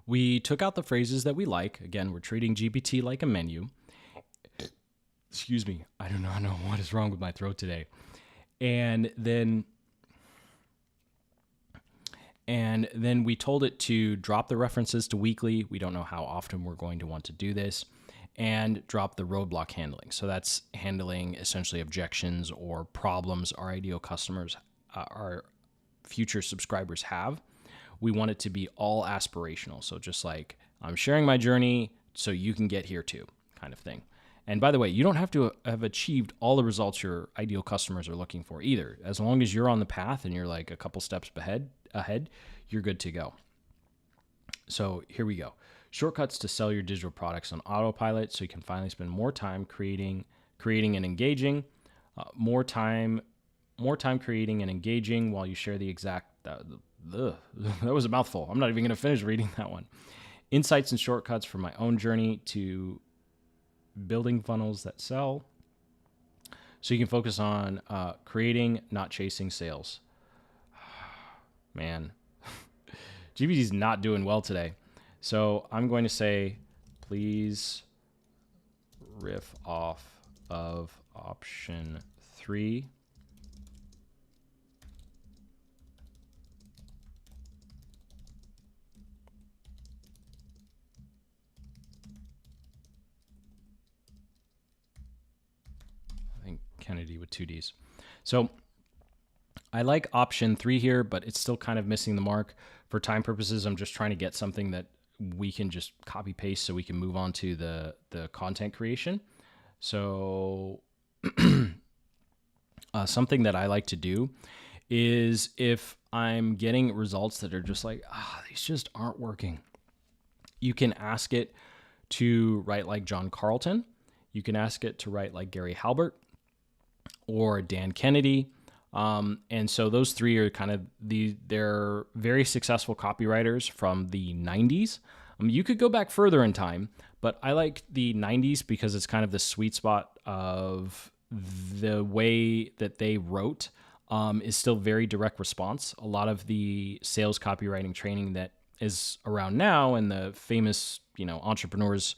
we took out the phrases that we like. Again, we're treating GPT like a menu. Excuse me. I do not know what is wrong with my throat today. And then we told it to drop the references to weekly. We don't know how often we're going to want to do this. And drop the roadblock handling. So that's handling essentially objections or problems our ideal customers, our future subscribers have. We want it to be all aspirational. So just like I'm sharing my journey so you can get here too, kind of thing. And by the way, you don't have to have achieved all the results your ideal customers are looking for either. As long as you're on the path and you're like a couple steps ahead, you're good to go. So here we go. Shortcuts to sell your digital products on autopilot so you can finally spend more time creating and engaging, more time creating and engaging while you share the exact, that was a mouthful. I'm not even going to finish reading that one. Insights and shortcuts from my own journey to building funnels that sell. So you can focus on creating, not chasing sales. Man, GPT's not doing well today. So I'm going to say, please riff off of option 3. I think Kennedy with 2 Ds. So I like option 3 here, but it's still kind of missing the mark. For time purposes, I'm just trying to get something that we can just copy paste so we can move on to the content creation. So something that I like to do is if I'm getting results that are just like, these just aren't working, you can ask it to write like John Carlton. You can ask it to write like Gary Halbert or Dan Kennedy. And so those three are kind of they're very successful copywriters from the 90s. You could go back further in time, but I like the 90s because it's kind of the sweet spot of the way that they wrote is still very direct response. A lot of the sales copywriting training that is around now and the famous, entrepreneurs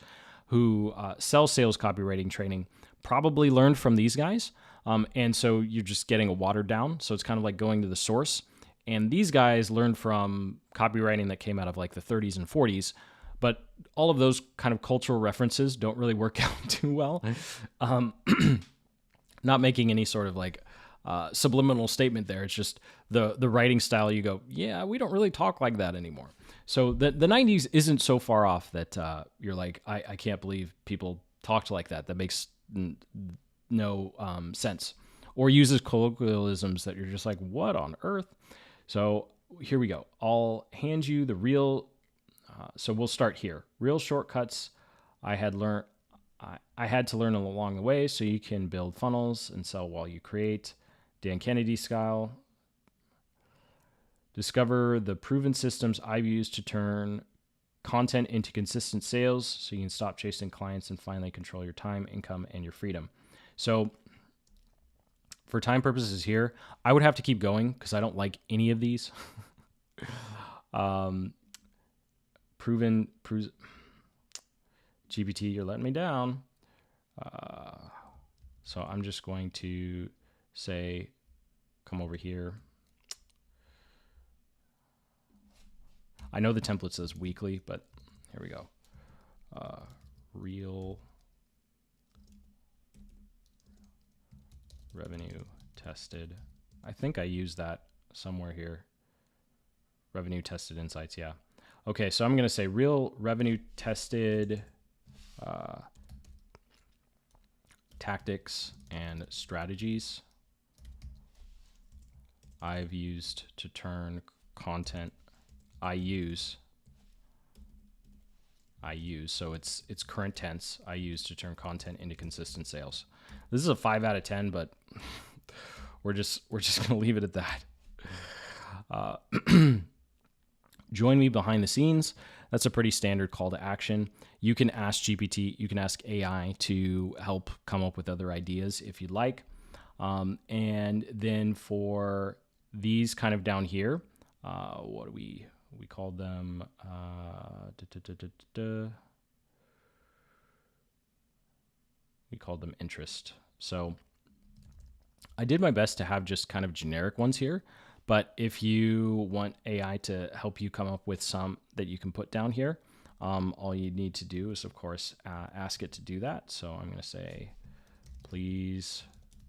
who sell sales copywriting training probably learned from these guys. And so you're just getting a watered down. So it's kind of like going to the source. And these guys learned from copywriting that came out of like the 30s and 40s. But all of those kind of cultural references don't really work out too well. Not making any sort of like subliminal statement there. It's just the writing style. You go, yeah, we don't really talk like that anymore. So the 90s isn't so far off that you're like, I can't believe people talked like that. That makes no sense, or uses colloquialisms that you're just like, what on earth? So here we go. I'll hand you the real. So we'll start here. Real shortcuts I had to learn along the way, so you can build funnels and sell while you create. Dan Kennedy style. Discover the proven systems I've used to turn content into consistent sales, so you can stop chasing clients and finally control your time, income, and your freedom. So for time purposes here, I would have to keep going because I don't like any of these. Proven GPT, you're letting me down. So I'm just going to say, come over here. I know the template says weekly, but here we go. Real revenue tested. I think I used that somewhere here. Revenue tested insights, yeah. Okay, so I'm going to say real revenue tested tactics and strategies I've used to turn content I use, so it's current tense, I use to turn content into consistent sales. This is a 5 out of 10, but we're just gonna leave it at that. Join me behind the scenes. That's a pretty standard call to action. You can ask GPT, you can ask AI to help come up with other ideas if you'd like. And then for these kind of down here, what do we called them? We called them interest. So I did my best to have just kind of generic ones here. But if you want AI to help you come up with some that you can put down here, all you need to do is, of course, ask it to do that. So I'm going to say, please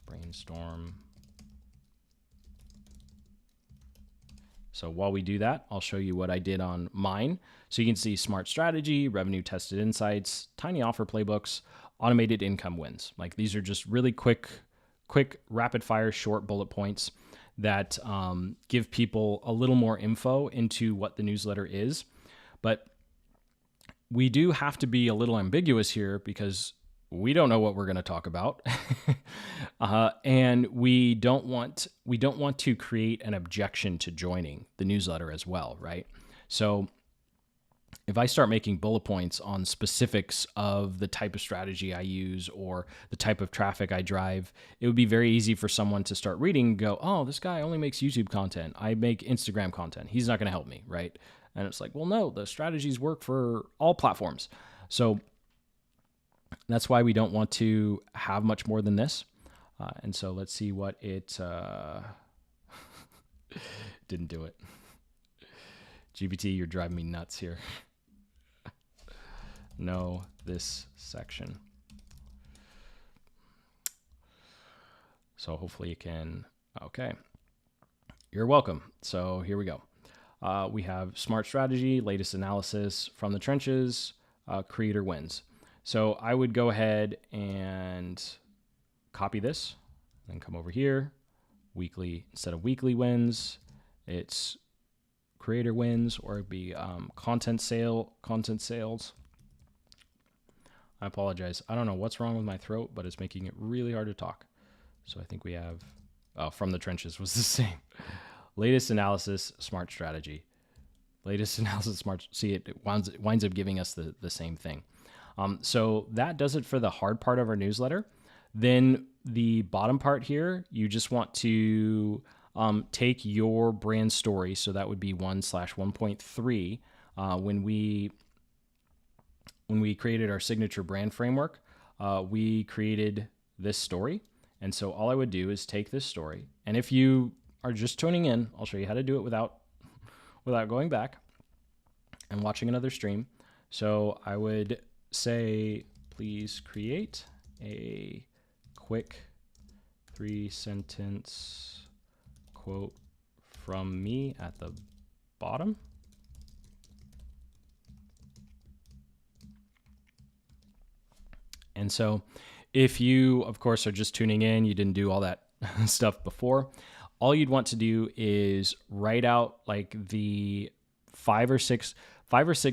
brainstorm. So while we do that, I'll show you what I did on mine. So you can see smart strategy, revenue tested insights, tiny offer playbooks, automated income wins. Like these are just really quick, rapid fire, short bullet points that give people a little more info into what the newsletter is. But we do have to be a little ambiguous here because we don't know what we're going to talk about. And we don't want to create an objection to joining the newsletter as well, right? So if I start making bullet points on specifics of the type of strategy I use or the type of traffic I drive, it would be very easy for someone to start reading and go, oh, this guy only makes YouTube content. I make Instagram content. He's not going to help me, right? And it's like, well, no, the strategies work for all platforms. So that's why we don't want to have much more than this. And so let's see what it didn't do it. GPT, you're driving me nuts here. No, this section. So hopefully you can, okay. You're welcome. So here we go. We have smart strategy, latest analysis from the trenches, creator wins. So I would go ahead and copy this, then come over here, weekly, instead of weekly wins, it's creator wins, or it'd be content sales. I apologize. I don't know what's wrong with my throat, but it's making it really hard to talk. So I think we have, from the trenches was the same. Latest analysis, smart strategy. Latest analysis, smart, see it winds up giving us the same thing. So that does it for the hard part of our newsletter. Then the bottom part here, you just want to take your brand story. So that would be 1/1.3. When we created our signature brand framework, we created this story. And so all I would do is take this story. And if you are just tuning in, I'll show you how to do it without going back and watching another stream. So I would say, please create a quick 3-sentence quote from me at the bottom. And so if you, of course, are just tuning in, you didn't do all that stuff before, all you'd want to do is write out like the five or six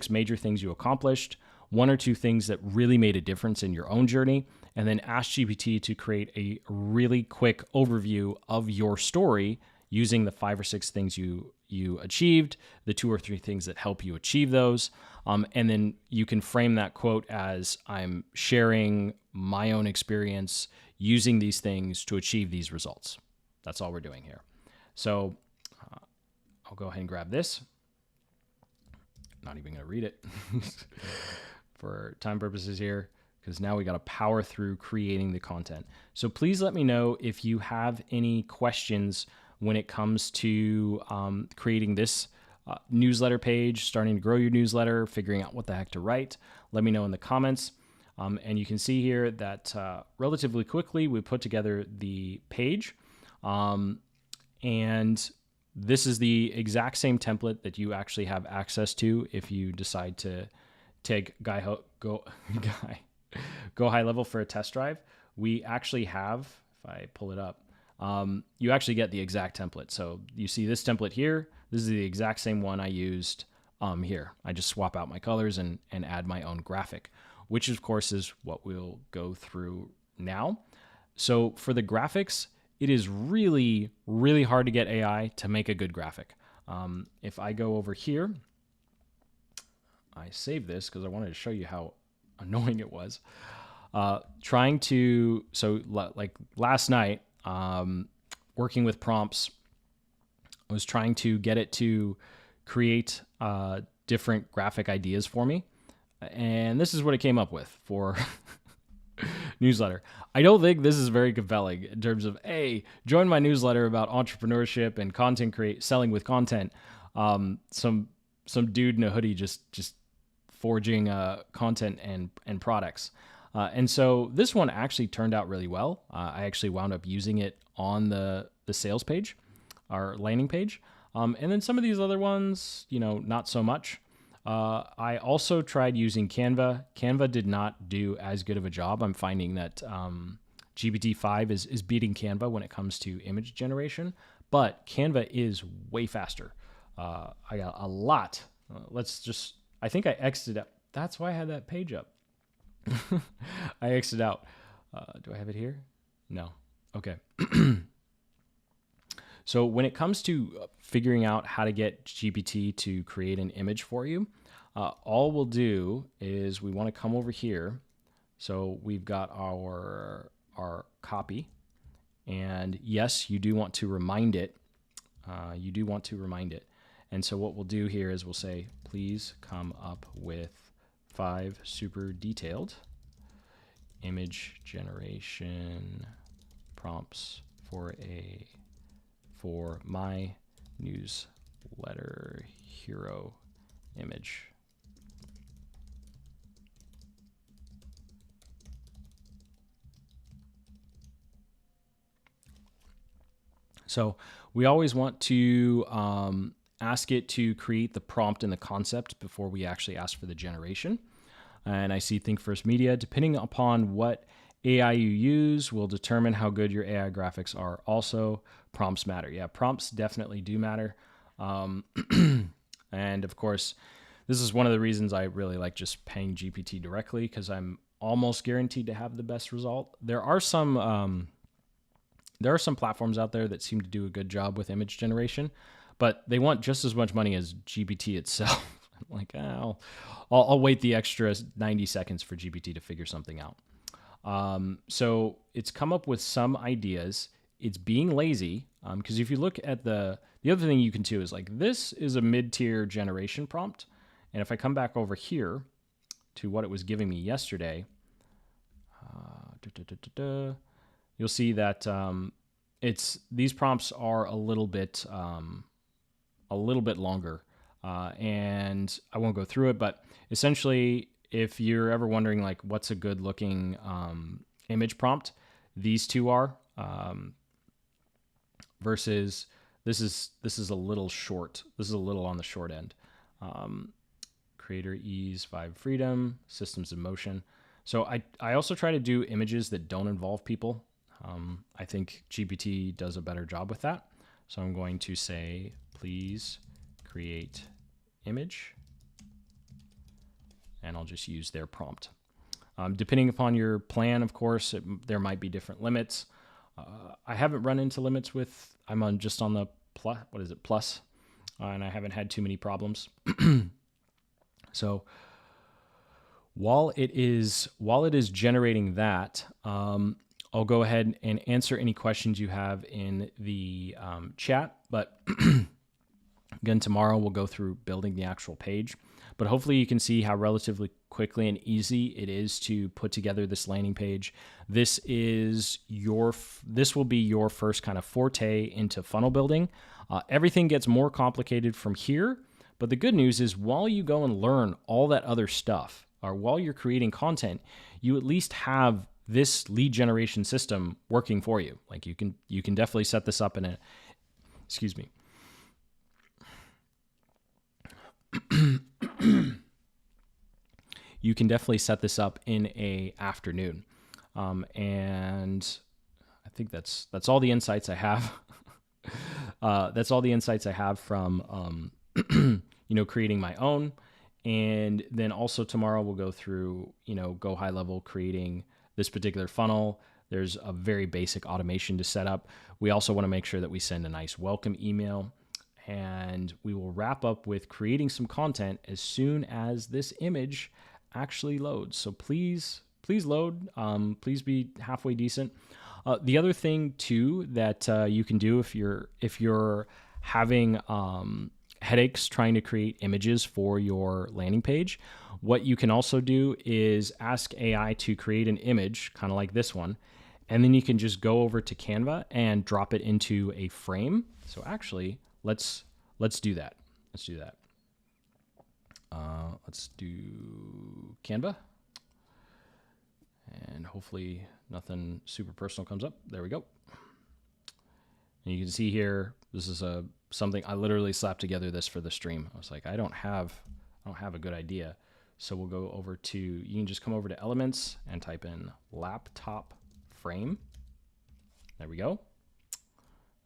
major things you accomplished, 1 or 2 things that really made a difference in your own journey, and then ask GPT to create a really quick overview of your story using the 5 or 6 things you achieved, the 2 or 3 things that help you achieve those. And then you can frame that quote as, I'm sharing my own experience using these things to achieve these results. That's all we're doing here. So I'll go ahead and grab this. Not even going to read it for time purposes here, because now we got to power through creating the content. So please let me know if you have any questions when it comes to creating this newsletter page, starting to grow your newsletter, figuring out what the heck to write, let me know in the comments. And you can see here that relatively quickly we put together the page. And this is the exact same template that you actually have access to if you decide to take go high level for a test drive. We actually have, if I pull it up, you actually get the exact template. So you see this template here. This is the exact same one I used here. I just swap out my colors and add my own graphic, which of course is what we'll go through now. So for the graphics, it is really, really hard to get AI to make a good graphic. If I go over here, I save this because I wanted to show you how annoying it was. Like last night, working with prompts, I was trying to get it to create different graphic ideas for me. And this is what it came up with for newsletter. I don't think this is very compelling in terms of, hey, join my newsletter about entrepreneurship and selling with content. Some dude in a hoodie just forging content and products. And so this one actually turned out really well. I actually wound up using it on the sales page, our landing page. And then some of these other ones, not so much. I also tried using Canva. Canva did not do as good of a job. I'm finding that GPT-5 is beating Canva when it comes to image generation, but Canva is way faster. I got a lot. I think I exited out. That's why I had that page up. I exited out. Do I have it here? No. Okay. So when it comes to figuring out how to get GPT to create an image for you, all we'll do is we want to come over here. So we've got our copy, and yes, you do want to remind it. And so what we'll do here is we'll say, please come up with 5 super detailed image generation prompts for my newsletter hero image. So we always want to ask it to create the prompt and the concept before we actually ask for the generation. And I see Think First Media, depending upon what AI you use will determine how good your AI graphics are. Also, prompts matter. Yeah, prompts definitely do matter. And of course, this is one of the reasons I really like just paying GPT directly, because I'm almost guaranteed to have the best result. There are some platforms out there that seem to do a good job with image generation, but they want just as much money as GPT itself. I'm like, I'll wait the extra 90 seconds for GPT to figure something out. So it's come up with some ideas. It's being lazy, because if you look at the other thing you can do is like, this is a mid-tier generation prompt. And if I come back over here to what it was giving me yesterday, you'll see that these prompts are a little bit longer, and I won't go through it. But essentially, if you're ever wondering like what's a good looking image prompt, these two are versus this is a little short. This is a little on the short end. Creator ease, vibe freedom, systems in motion. So I also try to do images that don't involve people. I think GPT does a better job with that. So I'm going to say, please create image, and I'll just use their prompt. Depending upon your plan, of course, there might be different limits. I haven't run into limits I'm just on the plus, and I haven't had too many problems. So while it is generating that, I'll go ahead and answer any questions you have in the chat. But again, tomorrow we'll go through building the actual page. But hopefully you can see how relatively quickly and easy it is to put together this landing page. This will be your first kind of forte into funnel building. Everything gets more complicated from here. But the good news is while you go and learn all that other stuff, or while you're creating content, you at least have this lead generation system working for you. Like you can definitely set this up in a, excuse me. You can definitely set this up in a afternoon. And I think that's all the insights I have. That's all the insights I have from, creating my own. And then also tomorrow we'll go through, go high level creating this particular funnel. There's a very basic automation to set up. We also want to make sure that we send a nice welcome email, and we will wrap up with creating some content as soon as this image actually loads. So please load. Please be halfway decent. The other thing too that you can do if you're having headaches trying to create images for your landing page, what you can also do is ask AI to create an image kind of like this one, and then you can just go over to Canva and drop it into a frame. So actually, let's do that. Let's do that. Let's do Canva, and hopefully nothing super personal comes up. There we go. And you can see here, this is something I literally slapped together this for the stream. I was like, I don't have a good idea. So we'll go over to, you can just come over to Elements and type in laptop frame. There we go.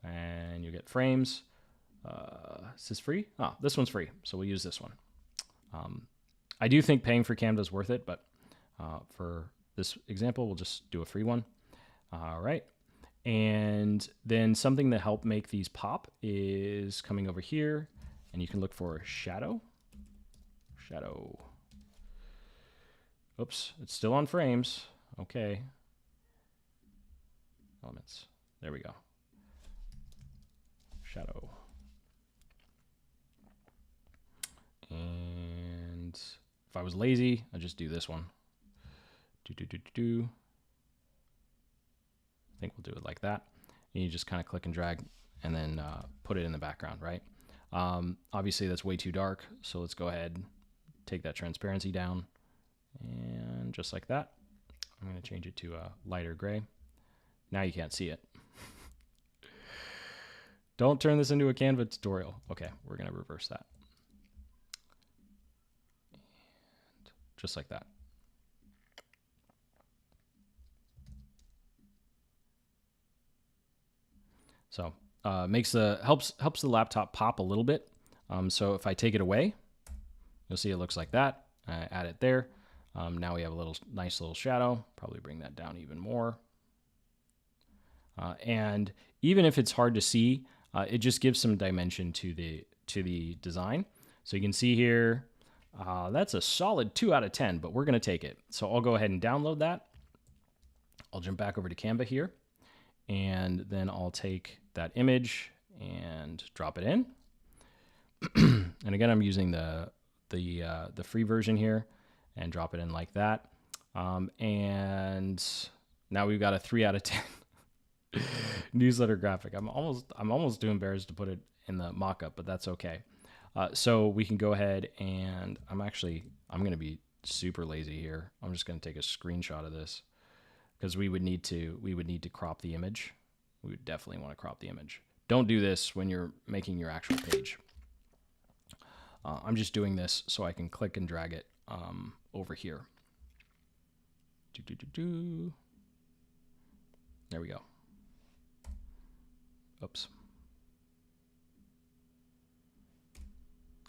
And you get frames. Is this free? Oh, this one's free. So we'll use this one. I do think paying for Canva is worth it, but for this example, we'll just do a free one. All right. And then something that helped make these pop is coming over here, and you can look for shadow. Oops, it's still on frames. Okay. Elements. There we go. Shadow. And if I was lazy, I'd just do this one. I think we'll do it like that. And you just kind of click and drag and then put it in the background, right? Obviously that's way too dark. So let's go ahead, take that transparency down, and just like that, I'm going to change it to a lighter gray. Now you can't see it. Don't turn this into a Canva tutorial. Okay, we're going to reverse that. And just like that. So helps the laptop pop a little bit. So if I take it away, you'll see it looks like that. I add it there. Now we have a nice little shadow. Probably bring that down even more. And even if it's hard to see, it just gives some dimension to the design. So you can see here, that's a solid 2 out of 10, but we're going to take it. So I'll go ahead and download that. I'll jump back over to Canva here, and then I'll take that image and drop it in. And again, I'm using the free version here, and drop it in like that. And now we've got a 3 out of 10 newsletter graphic. I'm almost too embarrassed to put it in the mock-up, but that's okay. So we can go ahead, and I'm going to be super lazy here. I'm just going to take a screenshot of this, because we would need to crop the image. We would definitely want to crop the image. Don't do this when you're making your actual page. I'm just doing this so I can click and drag it over here. There we go. Oops.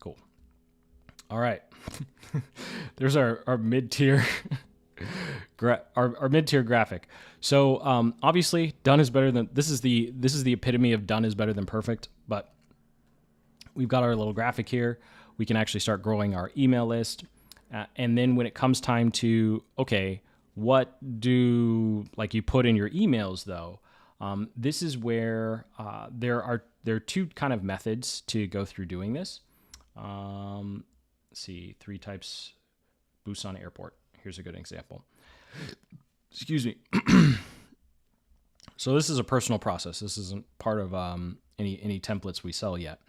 Cool. All right. There's our mid-tier our mid-tier graphic. So obviously done is better than, this is the epitome of done is better than perfect, but we've got our little graphic here. We can actually start growing our email list. And then when it comes time to, okay, what do you put in your emails though? This is where there are 2 kind of methods to go through doing this. Let's see, 3 types. Busan Airport. Here's a good example. Excuse me. So this is a personal process. This isn't part of any templates we sell yet.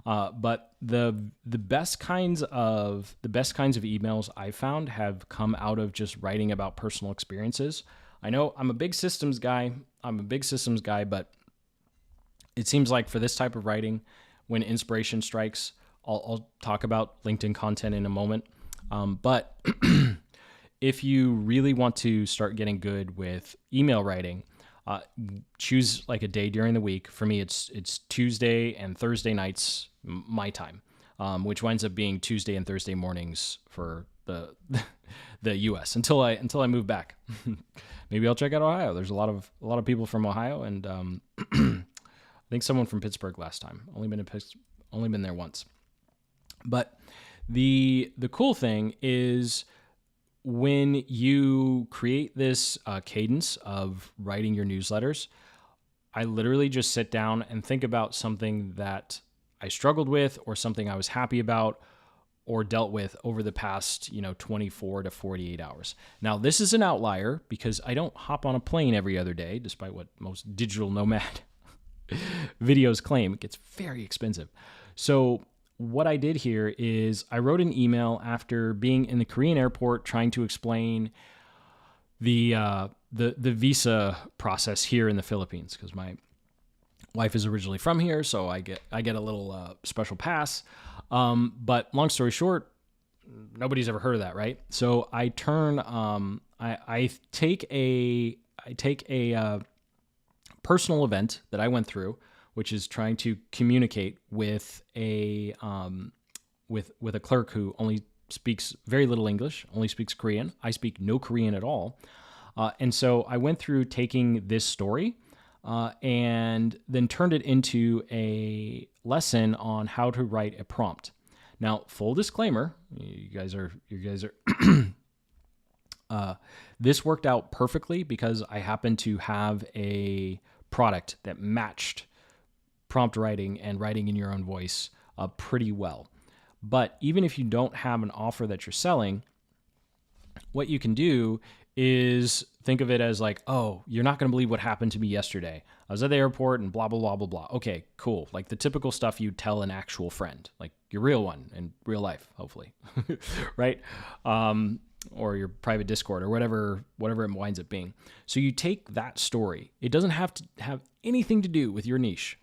But the best kinds of emails I found have come out of just writing about personal experiences. I know I'm a big systems guy. But it seems like for this type of writing, when inspiration strikes, I'll talk about LinkedIn content in a moment. But if you really want to start getting good with email writing, choose like a day during the week. For me, it's Tuesday and Thursday nights, my time, which winds up being Tuesday and Thursday mornings for the the U.S. until I move back. Maybe I'll check out Ohio. There's a lot of people from Ohio, and I think someone from Pittsburgh last time. Only been there once. But the cool thing is, when you create this cadence of writing your newsletters, I literally just sit down and think about something that I struggled with, or something I was happy about or dealt with over the past, 24 to 48 hours. Now, this is an outlier because I don't hop on a plane every other day, despite what most digital nomad videos claim. It gets very expensive. So what I did here is I wrote an email after being in the Korean airport trying to explain the visa process here in the Philippines, because my wife is originally from here, so I get a little special pass. But long story short, nobody's ever heard of that, right? So I take a personal event that I went through, which is trying to communicate with a clerk who only speaks very little English, only speaks Korean. I speak no Korean at all. And so I went through taking this story and then turned it into a lesson on how to write a prompt. Now, full disclaimer, you guys are this worked out perfectly because I happen to have a product that matched prompt writing and writing in your own voice pretty well. But even if you don't have an offer that you're selling, what you can do is think of it as like, oh, you're not going to believe what happened to me yesterday. I was at the airport and blah, blah, blah, blah, blah. Okay, cool. Like the typical stuff you'd tell an actual friend, like your real one in real life, hopefully, right? Or your private Discord or whatever it winds up being. So you take that story. It doesn't have to have anything to do with your niche.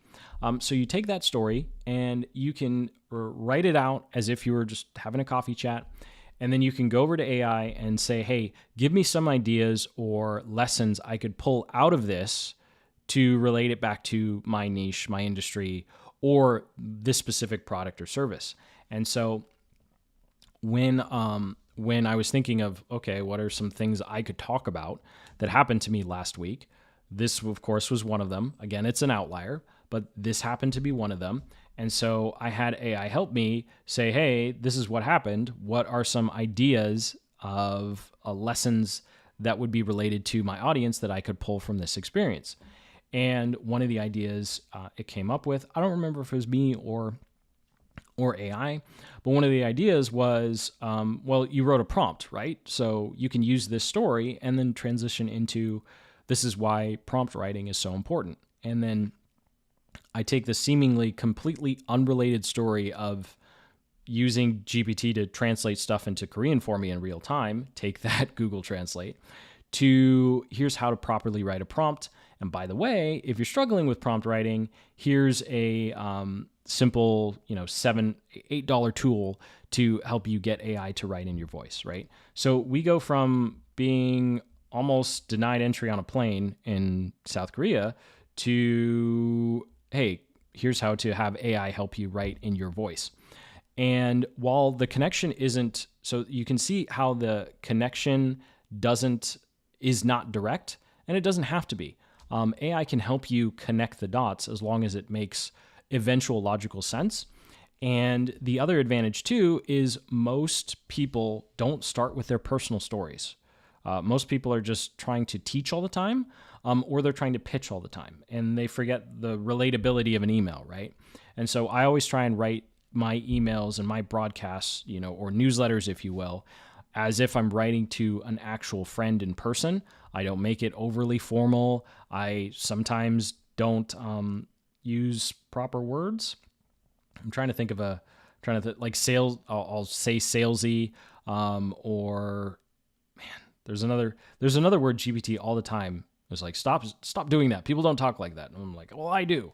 So you take that story and you can write it out as if you were just having a coffee chat. And then you can go over to AI and say, hey, give me some ideas or lessons I could pull out of this to relate it back to my niche, my industry, or this specific product or service. And so when I was thinking of, okay, what are some things I could talk about that happened to me last week? This, of course, was one of them. Again, it's an outlier, but this happened to be one of them. And so I had AI help me say, hey, this is what happened. What are some ideas of lessons that would be related to my audience that I could pull from this experience? And one of the ideas it came up with, I don't remember if it was me or AI, but one of the ideas was, well, you wrote a prompt, right? So you can use this story and then transition into, this is why prompt writing is so important. And then I take the seemingly completely unrelated story of using GPT to translate stuff into Korean for me in real time, take that Google Translate, to here's how to properly write a prompt. And by the way, if you're struggling with prompt writing, here's a simple, $7-8 tool to help you get AI to write in your voice, right? So we go from being almost denied entry on a plane in South Korea to, hey, here's how to have AI help you write in your voice. And while the connection isn't, so you can see how the connection is not direct, and it doesn't have to be. AI can help you connect the dots as long as it makes eventual logical sense. And the other advantage too is most people don't start with their personal stories. Most people are just trying to teach all the time, or they're trying to pitch all the time, and they forget the relatability of an email, right? And so I always try and write my emails and my broadcasts, or newsletters, if you will, as if I'm writing to an actual friend in person. I don't make it overly formal. I sometimes don't use proper words. I'm trying to think of like sales. I'll say salesy, or there's another word GPT all the time. It was like, stop doing that. People don't talk like that. And I'm like, well, I do,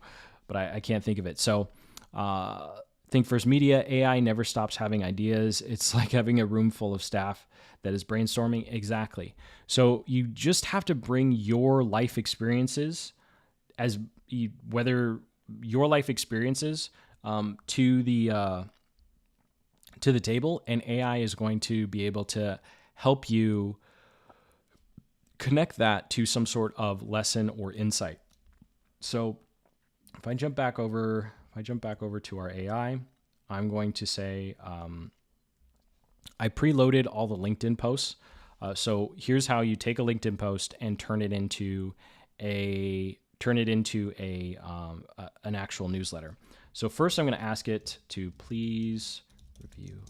but I can't think of it. So, Think First Media, AI never stops having ideas. It's like having a room full of staff that is brainstorming. Exactly. So you just have to bring your life experiences whether your life experiences to the table, and AI is going to be able to help you connect that to some sort of lesson or insight. So if I jump back over to our AI, I'm going to say I preloaded all the LinkedIn posts. So here's how you take a LinkedIn post and turn it into an actual newsletter. So first, I'm going to ask it to please review.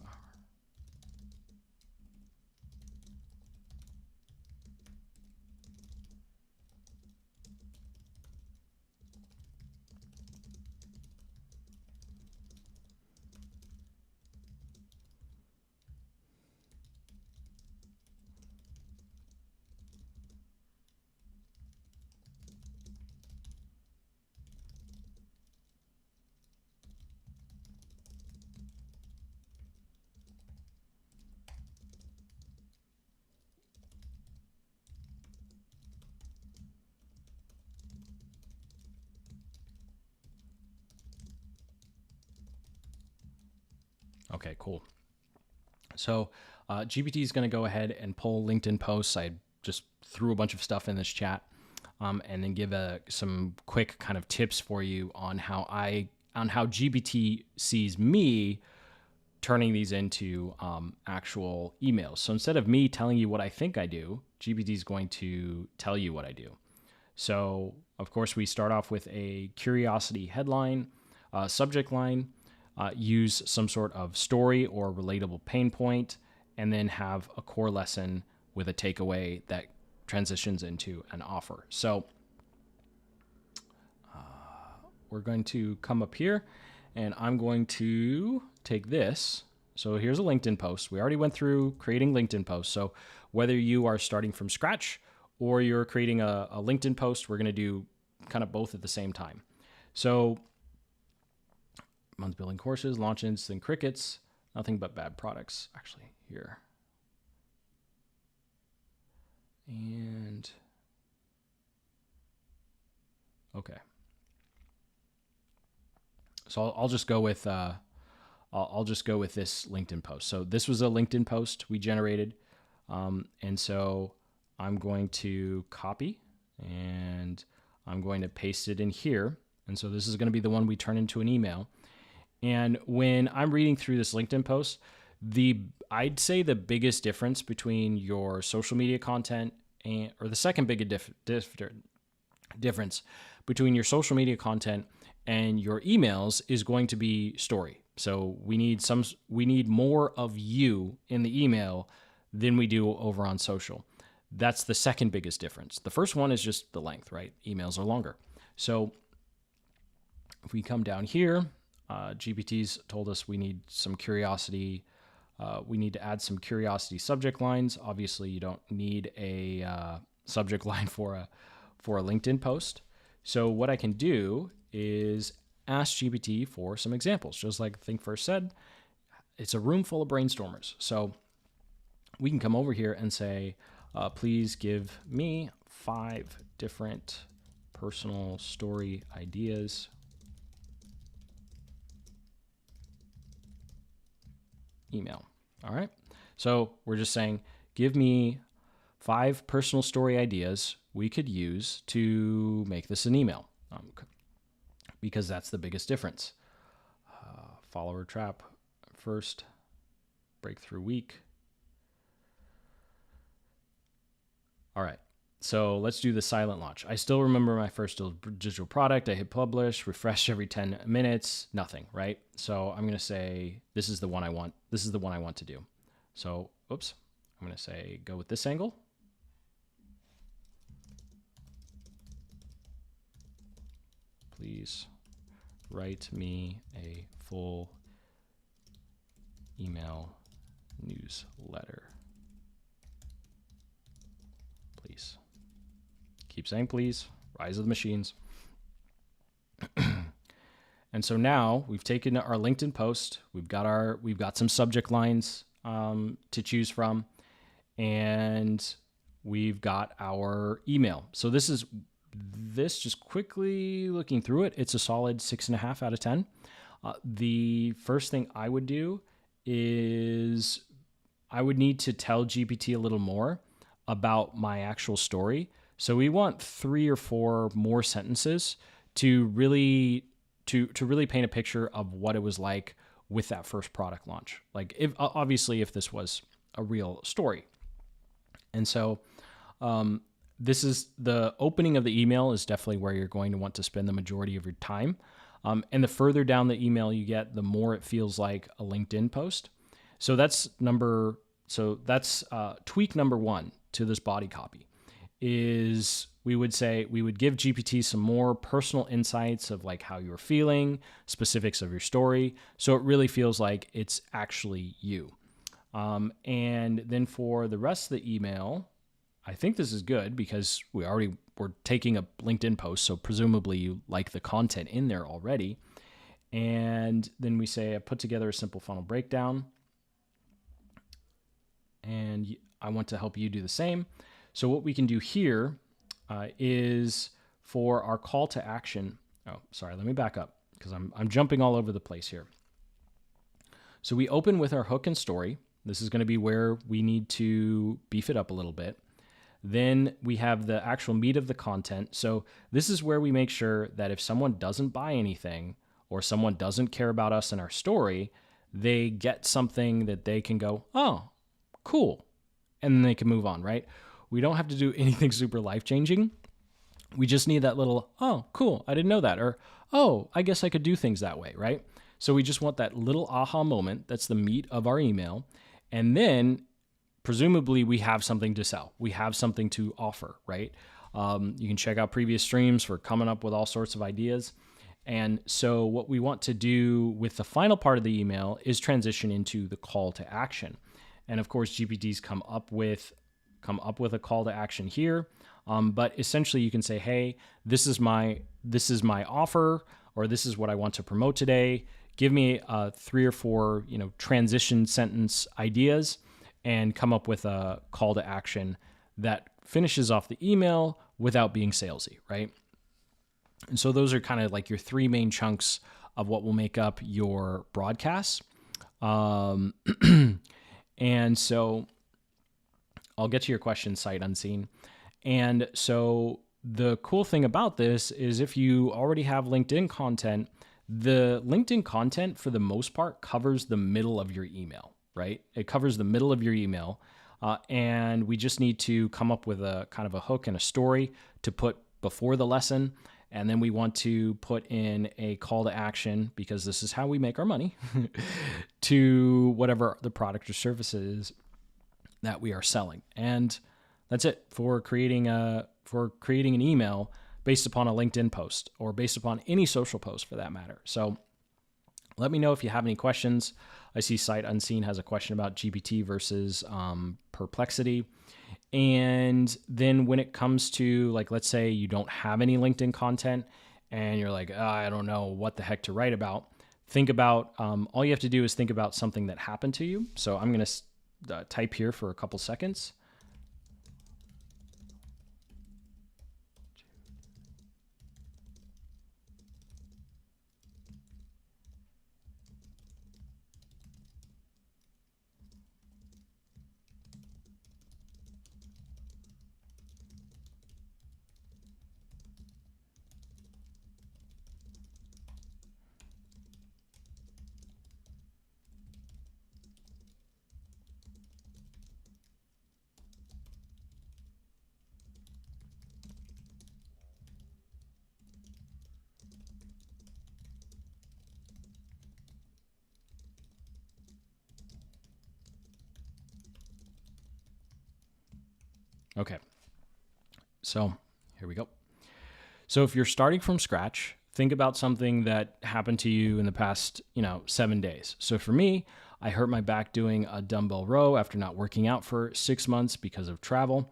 Okay, cool. So GPT is going to go ahead and pull LinkedIn posts. I just threw a bunch of stuff in this chat, and then give some quick kind of tips for you on how GPT sees me turning these into actual emails. So instead of me telling you what I think I do, GPT is going to tell you what I do. So of course we start off with a curiosity headline, subject line, use some sort of story or relatable pain point, and then have a core lesson with a takeaway that transitions into an offer. So we're going to come up here, and I'm going to take this. So here's a LinkedIn post. We already went through creating LinkedIn posts. So whether you are starting from scratch or you're creating a LinkedIn post, we're going to do kind of both at the same time. So month building courses, launch instant crickets, nothing but bad products. Actually, here. And okay. So I'll just go with I'll just go with this LinkedIn post. So this was a LinkedIn post we generated, and so I'm going to copy and I'm going to paste it in here. And so this is going to be the one we turn into an email. And when I'm reading through this LinkedIn post, I'd say the biggest difference between your social media content or the second biggest difference between your social media content and your emails is going to be story. So we need more of you in the email than we do over on social. That's the second biggest difference. The first one is just the length, right? Emails are longer. So if we come down here, GPT's told us we need some curiosity. We need to add some curiosity subject lines. Obviously, you don't need a subject line for a LinkedIn post. So what I can do is ask GPT for some examples. Just like Think First said, it's a room full of brainstormers. So we can come over here and say, please give me 5 different personal story ideas. Email. All right. So we're just saying, give me 5 personal story ideas we could use to make this an email, because that's the biggest difference. Follower trap first, breakthrough week. All right. So let's do the silent launch. I still remember my first digital product. I hit publish, refresh every 10 minutes, nothing, right? So I'm going to say, this is the one I want. This is the one I want to do. So, oops, I'm going to say, go with this angle. Please write me a full email newsletter, please. Keep saying please. Rise of the machines. And so now we've taken our LinkedIn post. We've got some subject lines to choose from, and we've got our email. So this just quickly looking through it. It's a solid 6.5 out of 10. The first thing I would do is I would need to tell GPT a little more about my actual story. So we want 3 or 4 more sentences to really paint a picture of what it was like with that first product launch. Like if this was a real story. And so this is the opening of the email is definitely where you're going to want to spend the majority of your time. And the further down the email you get, the more it feels like a LinkedIn post. So that's tweak number 1 to this body copy is we would give GPT some more personal insights of like how you're feeling, specifics of your story. So it really feels like it's actually you. And then for the rest of the email, I think this is good because we're taking a LinkedIn post. So presumably you like the content in there already. And then we say, I put together a simple funnel breakdown and I want to help you do the same. So what we can do here is for our call to action. Oh, sorry, let me back up because I'm jumping all over the place here. So we open with our hook and story. This is going to be where we need to beef it up a little bit. Then we have the actual meat of the content. So this is where we make sure that if someone doesn't buy anything or someone doesn't care about us and our story, they get something that they can go, oh, cool. And then they can move on, right? We don't have to do anything super life-changing. We just need that little, oh, cool, I didn't know that. Or, oh, I guess I could do things that way, right? So we just want that little aha moment. That's the meat of our email. And then presumably we have something to sell. We have something to offer, right? You can check out previous streams for coming up with all sorts of ideas. And so what we want to do with the final part of the email is transition into the call to action. And of course, GPT's come up with a call to action here. But essentially you can say, hey, this is my offer, or this is what I want to promote today. Give me 3 or 4, transition sentence ideas and come up with a call to action that finishes off the email without being salesy, right? And so those are kind of like your 3 main chunks of what will make up your broadcasts. And so I'll get to your question, sight unseen. And so the cool thing about this is if you already have LinkedIn content, the LinkedIn content for the most part covers the middle of your email, right? It covers the middle of your email. And we just need to come up with a kind of a hook and a story to put before the lesson. And then we want to put in a call to action, because this is how we make our money, to whatever the product or service is that we are selling. And that's it for creating an email based upon a LinkedIn post or based upon any social post for that matter. So let me know if you have any questions. I see Sight Unseen has a question about GPT versus Perplexity. And then when it comes to, like, let's say you don't have any LinkedIn content and you're like, I don't know what the heck to write about. Think about, all you have to do is think about something that happened to you. So I'm going to type here for a couple seconds. Okay, so here we go. So if you're starting from scratch, think about something that happened to you in the past, 7 days. So for me, I hurt my back doing a dumbbell row after not working out for 6 months because of travel.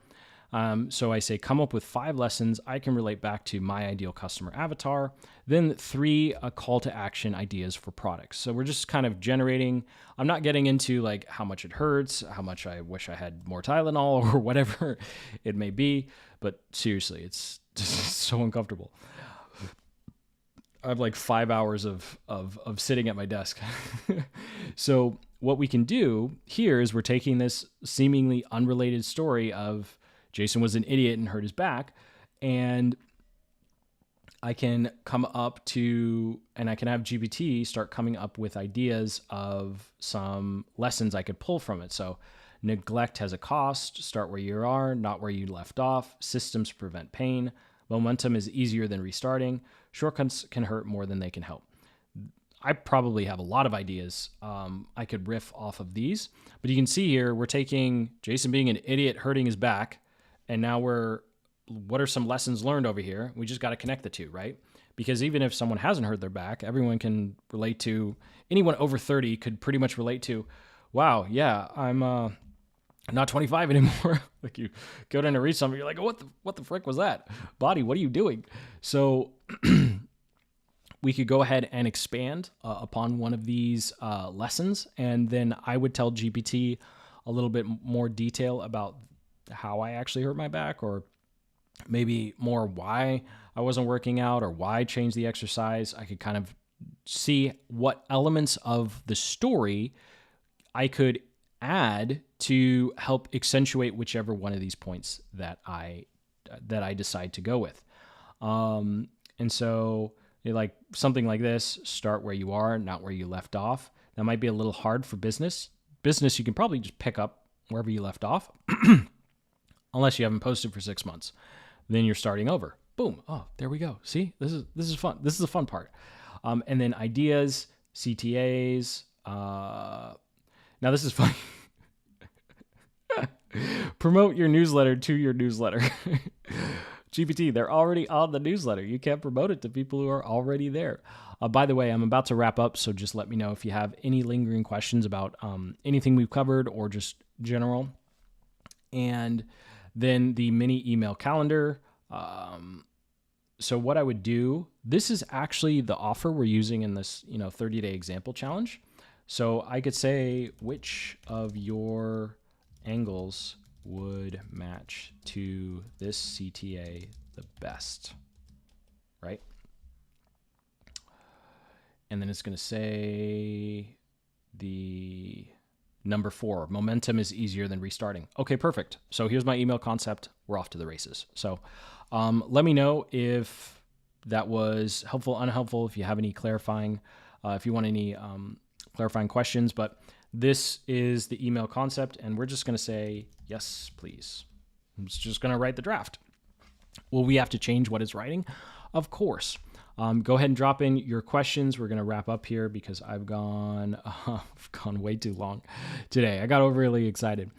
So I say, come up with 5 lessons I can relate back to my ideal customer avatar. Then 3 call to action ideas for products. So we're just kind of generating. I'm not getting into like how much it hurts, how much I wish I had more Tylenol or whatever it may be. But seriously, it's just so uncomfortable. I have like 5 hours of sitting at my desk. So what we can do here is we're taking this seemingly unrelated story of Jason was an idiot and hurt his back, and I can come up to, and I can have GPT start coming up with ideas of some lessons I could pull from it. So neglect has a cost, start where you are, not where you left off, systems prevent pain, momentum is easier than restarting, shortcuts can hurt more than they can help. I probably have a lot of ideas. I could riff off of these, but you can see here, we're taking Jason being an idiot, hurting his back, and now what are some lessons learned over here? We just got to connect the two, right? Because even if someone hasn't hurt their back, everyone can relate to, anyone over 30 could pretty much relate to, wow, yeah, I'm not 25 anymore. Like you go down to read something, you're like, what the frick was that? Body, what are you doing? So we could go ahead and expand upon one of these lessons. And then I would tell GPT a little bit more detail about how I actually hurt my back, or maybe more why I wasn't working out or why I changed the exercise. I could kind of see what elements of the story I could add to help accentuate whichever one of these points that I decide to go with. And so like something like this, start where you are, not where you left off. That might be a little hard for business. Business, you can probably just pick up wherever you left off. Unless you haven't posted for 6 months, then you're starting over. Boom. Oh, there we go. See, this is fun. This is the fun part. And then ideas, CTAs. Now this is funny. Promote your newsletter to your newsletter. GPT, they're already on the newsletter. You can't promote it to people who are already there. By the way, I'm about to wrap up, so just let me know if you have any lingering questions about anything we've covered or just general. And then the mini email calendar. So what I would do, this is actually the offer we're using in this 30-day example challenge. So I could say, which of your angles would match to this CTA the best, right? And then it's going to say the number 4, momentum is easier than restarting. Okay, perfect. So here's my email concept. We're off to the races. So let me know if that was helpful, unhelpful, if you have any clarifying, if you want any clarifying questions. But this is the email concept, and we're just going to say, yes, please. I'm just going to write the draft. Will we have to change what it's writing? Of course. Go ahead and drop in your questions. We're going to wrap up here because I've gone way too long today. I got overly excited.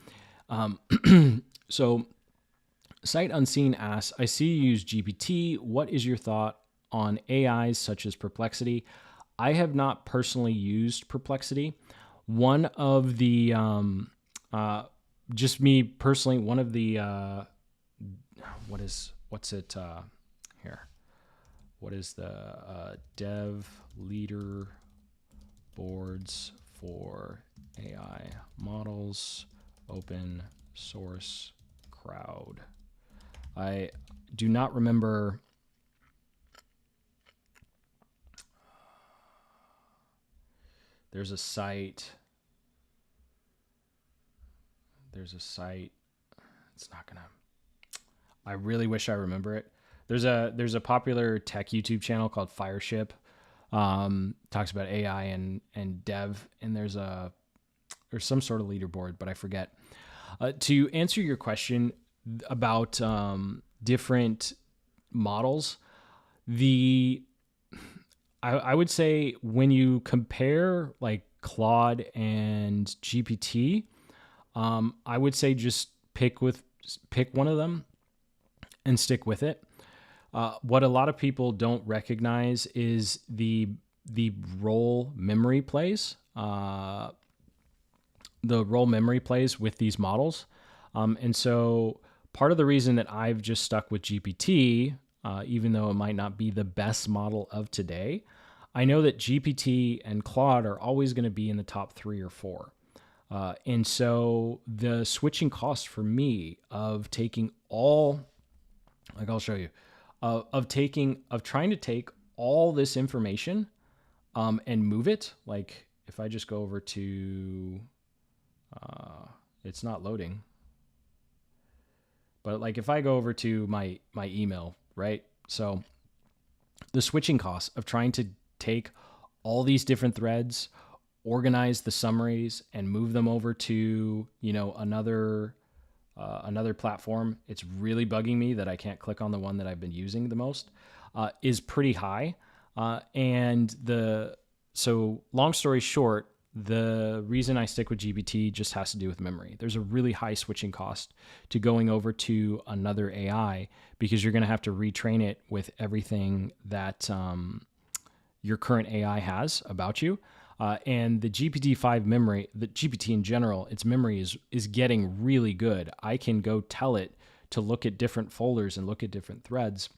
So Sight Unseen asks, I see you use GPT. What is your thought on AIs such as Perplexity? I have not personally used Perplexity. One of the, just me personally, one of the, what is the dev leader boards for AI models, open source crowd? I do not remember. There's a site. It's not gonna. I really wish I remember it. There's a popular tech YouTube channel called Fireship. Talks about AI and dev, and there's some sort of leaderboard, but I forget. To answer your question about different models, I would say when you compare like Claude and GPT, I would say just pick one of them and stick with it. What a lot of people don't recognize is the role memory plays. The role memory plays with these models. And so part of the reason that I've just stuck with GPT, even though it might not be the best model of today, I know that GPT and Claude are always going to be in the top 3 or 4. And so the switching cost for me of taking all, like I'll show you, of trying to take all this information and move it. Like if I just go over to, it's not loading, but like if I go over to my email, right? So the switching costs of trying to take all these different threads, organize the summaries, and move them over to, another platform, it's really bugging me that I can't click on the one that I've been using the most, is pretty high. So long story short, the reason I stick with GPT just has to do with memory. There's a really high switching cost to going over to another AI because you're going to have to retrain it with everything that your current AI has about you. And the GPT-5 memory, the GPT in general, its memory is getting really good. I can go tell it to look at different folders and look at different threads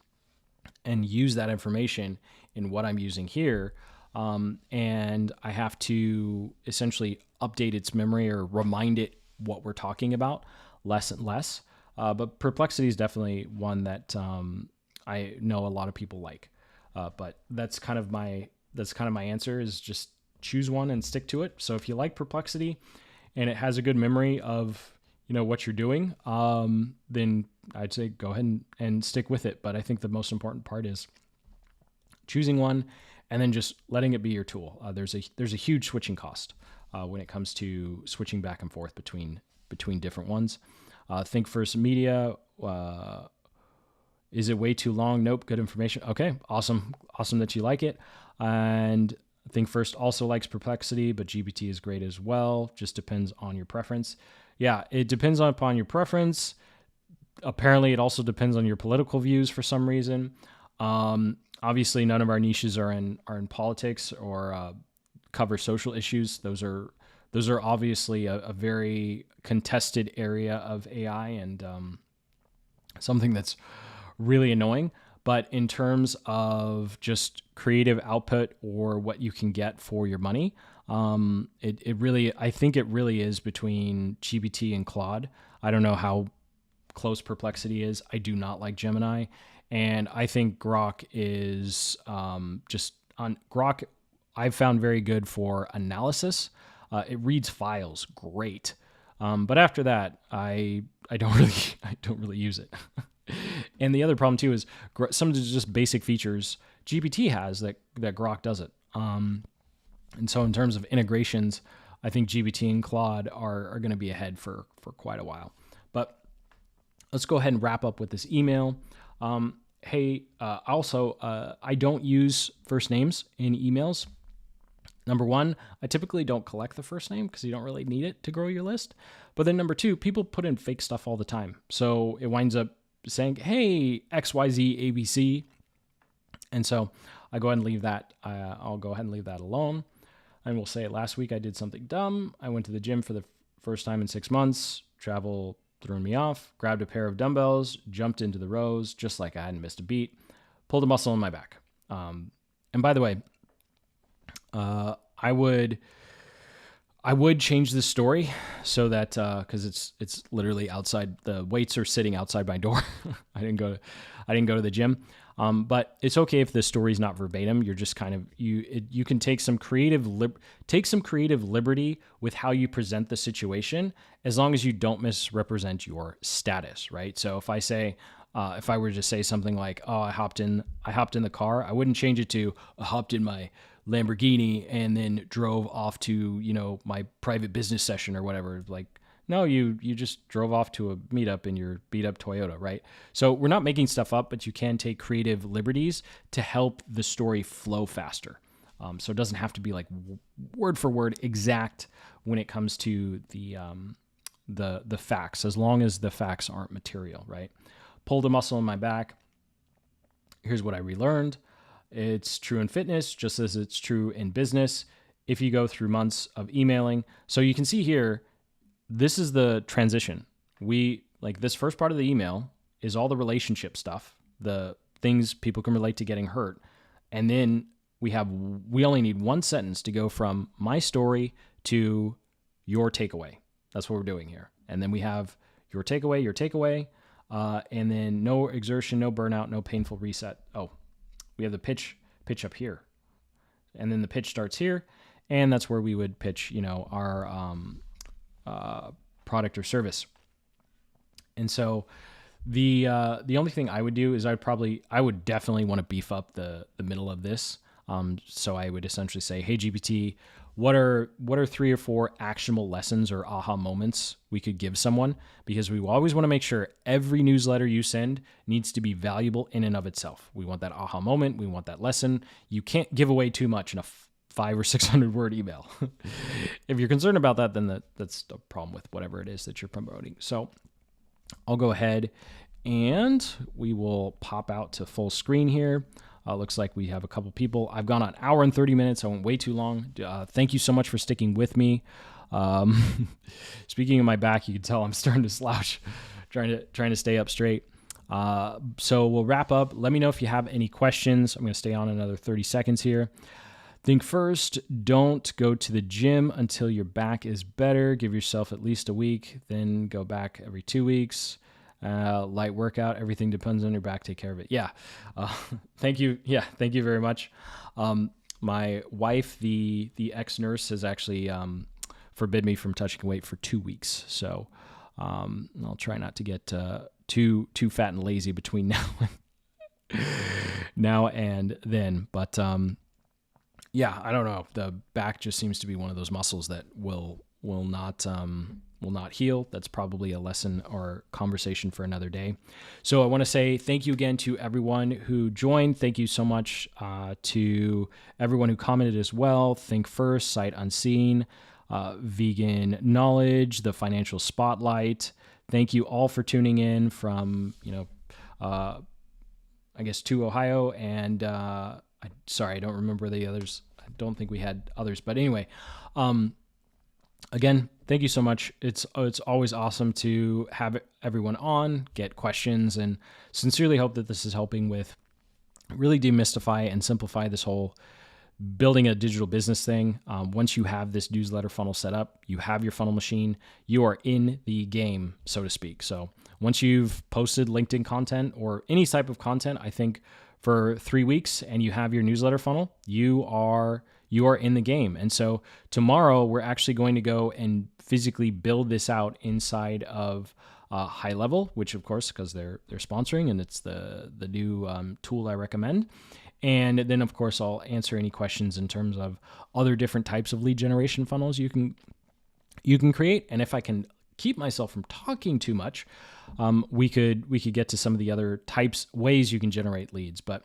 and use that information in what I'm using here. And I have to essentially update its memory or remind it what we're talking about less and less. But Perplexity is definitely one that I know a lot of people like. But that's kind of my answer is just choose one and stick to it. So if you like Perplexity and it has a good memory of what you're doing, then I'd say go ahead and stick with it. But I think the most important part is choosing one and then just letting it be your tool. There's a huge switching cost when it comes to switching back and forth between different ones. Think First Media. Is it way too long? Nope. Good information. Okay. Awesome that you like it. And Think First also likes Perplexity, but GPT is great as well. Just depends on your preference. Yeah, it depends upon your preference. Apparently, it also depends on your political views for some reason. Obviously, none of our niches are in politics or cover social issues. Those are obviously a very contested area of AI and something that's really annoying. But in terms of just creative output or what you can get for your money, I think it really is between GPT and Claude. I don't know how close Perplexity is. I do not like Gemini. And I think Grok is Grok I've found very good for analysis. It reads files great. But after that, I don't really use it. And the other problem too is some of the just basic features GPT has that Grok doesn't. And so in terms of integrations, I think GPT and Claude are going to be ahead for quite a while. But let's go ahead and wrap up with this email. I don't use first names in emails. Number one, I typically don't collect the first name because you don't really need it to grow your list. But then number two, people put in fake stuff all the time. So it winds up saying, hey, XYZ ABC. And so I go ahead and leave that. I'll go ahead and leave that alone. And we'll say last week I did something dumb. I went to the gym for the first time in 6 months. Travel threw me off. Grabbed a pair of dumbbells. Jumped into the rows just like I hadn't missed a beat. Pulled a muscle in my back. And by the way, I would change this story so that because it's literally outside. The weights are sitting outside my door. I didn't go to the gym. But it's okay if the story's not verbatim. You're just kind of you can take some creative liberty with how you present the situation, as long as you don't misrepresent your status, right? So if I say if I were to say something like, "Oh, I hopped in the car," I wouldn't change it to "I hopped in my Lamborghini and then drove off to my private business session" or whatever. Like, no, you just drove off to a meetup in your beat up Toyota, right? So we're not making stuff up, but you can take creative liberties to help the story flow faster. So it doesn't have to be like word for word exact when it comes to the facts, as long as the facts aren't material, right? Pulled a muscle in my back. Here's what I relearned. It's true in fitness, just as it's true in business. If you go through months of emailing, so you can see here, this is the transition. This first part of the email is all the relationship stuff, the things people can relate to getting hurt. And then we only need one sentence to go from my story to your takeaway. That's what we're doing here. And then we have your takeaway, and then no exertion, no burnout, no painful reset. Oh, we have the pitch up here. And then the pitch starts here. And that's where we would pitch, our product or service. And so the only thing I would do is I would definitely want to beef up the middle of this. So I would essentially say, hey, GPT, what are 3 or 4 actionable lessons or aha moments we could give someone? Because we always want to make sure every newsletter you send needs to be valuable in and of itself. We want that aha moment. We want that lesson. You can't give away too much in a 500 or 600 word email. If you're concerned about that, then that's a problem with whatever it is that you're promoting. So I'll go ahead and we will pop out to full screen here. Looks like we have a couple people. I've gone an hour and 30 minutes. I went way too long. Thank you so much for sticking with me. Speaking of my back, you can tell I'm starting to slouch, trying to stay up straight. So we'll wrap up. Let me know if you have any questions. I'm going to stay on another 30 seconds here. Think first, don't go to the gym until your back is better. Give yourself at least a week, then go back every 2 weeks. Light workout, everything depends on your back. Take care of it. Yeah. Thank you. Yeah. Thank you very much. My wife, the ex-nurse, has actually forbid me from touching weight for 2 weeks. So I'll try not to get too fat and lazy between now and then. But yeah, I don't know. The back just seems to be one of those muscles that will not heal. That's probably a lesson or conversation for another day. So I want to say thank you again to everyone who joined. Thank you so much to everyone who commented as well. Think First, Sight Unseen, Vegan Knowledge, the Financial Spotlight. Thank you all for tuning in from, I guess to Ohio. And sorry, I don't remember the others. I don't think we had others, but anyway, again, thank you so much. It's always awesome to have everyone on, get questions, and sincerely hope that this is helping with really demystify and simplify this whole building a digital business thing. Once you have this newsletter funnel set up, you have your funnel machine, you are in the game, so to speak. So once you've posted LinkedIn content or any type of content, I think for 3 weeks and you have your newsletter funnel, you are in the game. And so tomorrow we're actually going to go and physically build this out inside of High Level, which of course, because they're sponsoring and it's the new tool I recommend. And then of course I'll answer any questions in terms of other different types of lead generation funnels you can create. And if I can keep myself from talking too much, we could get to some of the other ways you can generate leads. But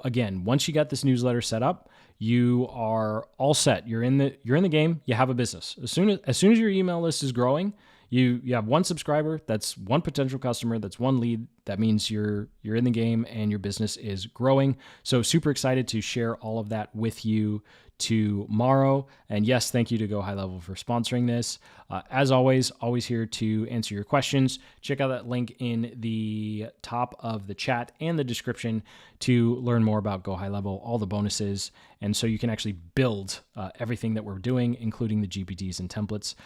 again, once you got this newsletter set up, you are all set. You're in the game. You have a business. As soon as your email list is growing, you have one subscriber. That's one potential customer. That's one lead. That means you're in the game and your business is growing. So super excited to share all of that with you tomorrow. And yes, thank you to Go High Level for sponsoring this. As always here to answer your questions. Check out that link in the top of the chat and the description to learn more about Go High Level, all the bonuses. And so you can actually build everything that we're doing, including the GPTs and templates.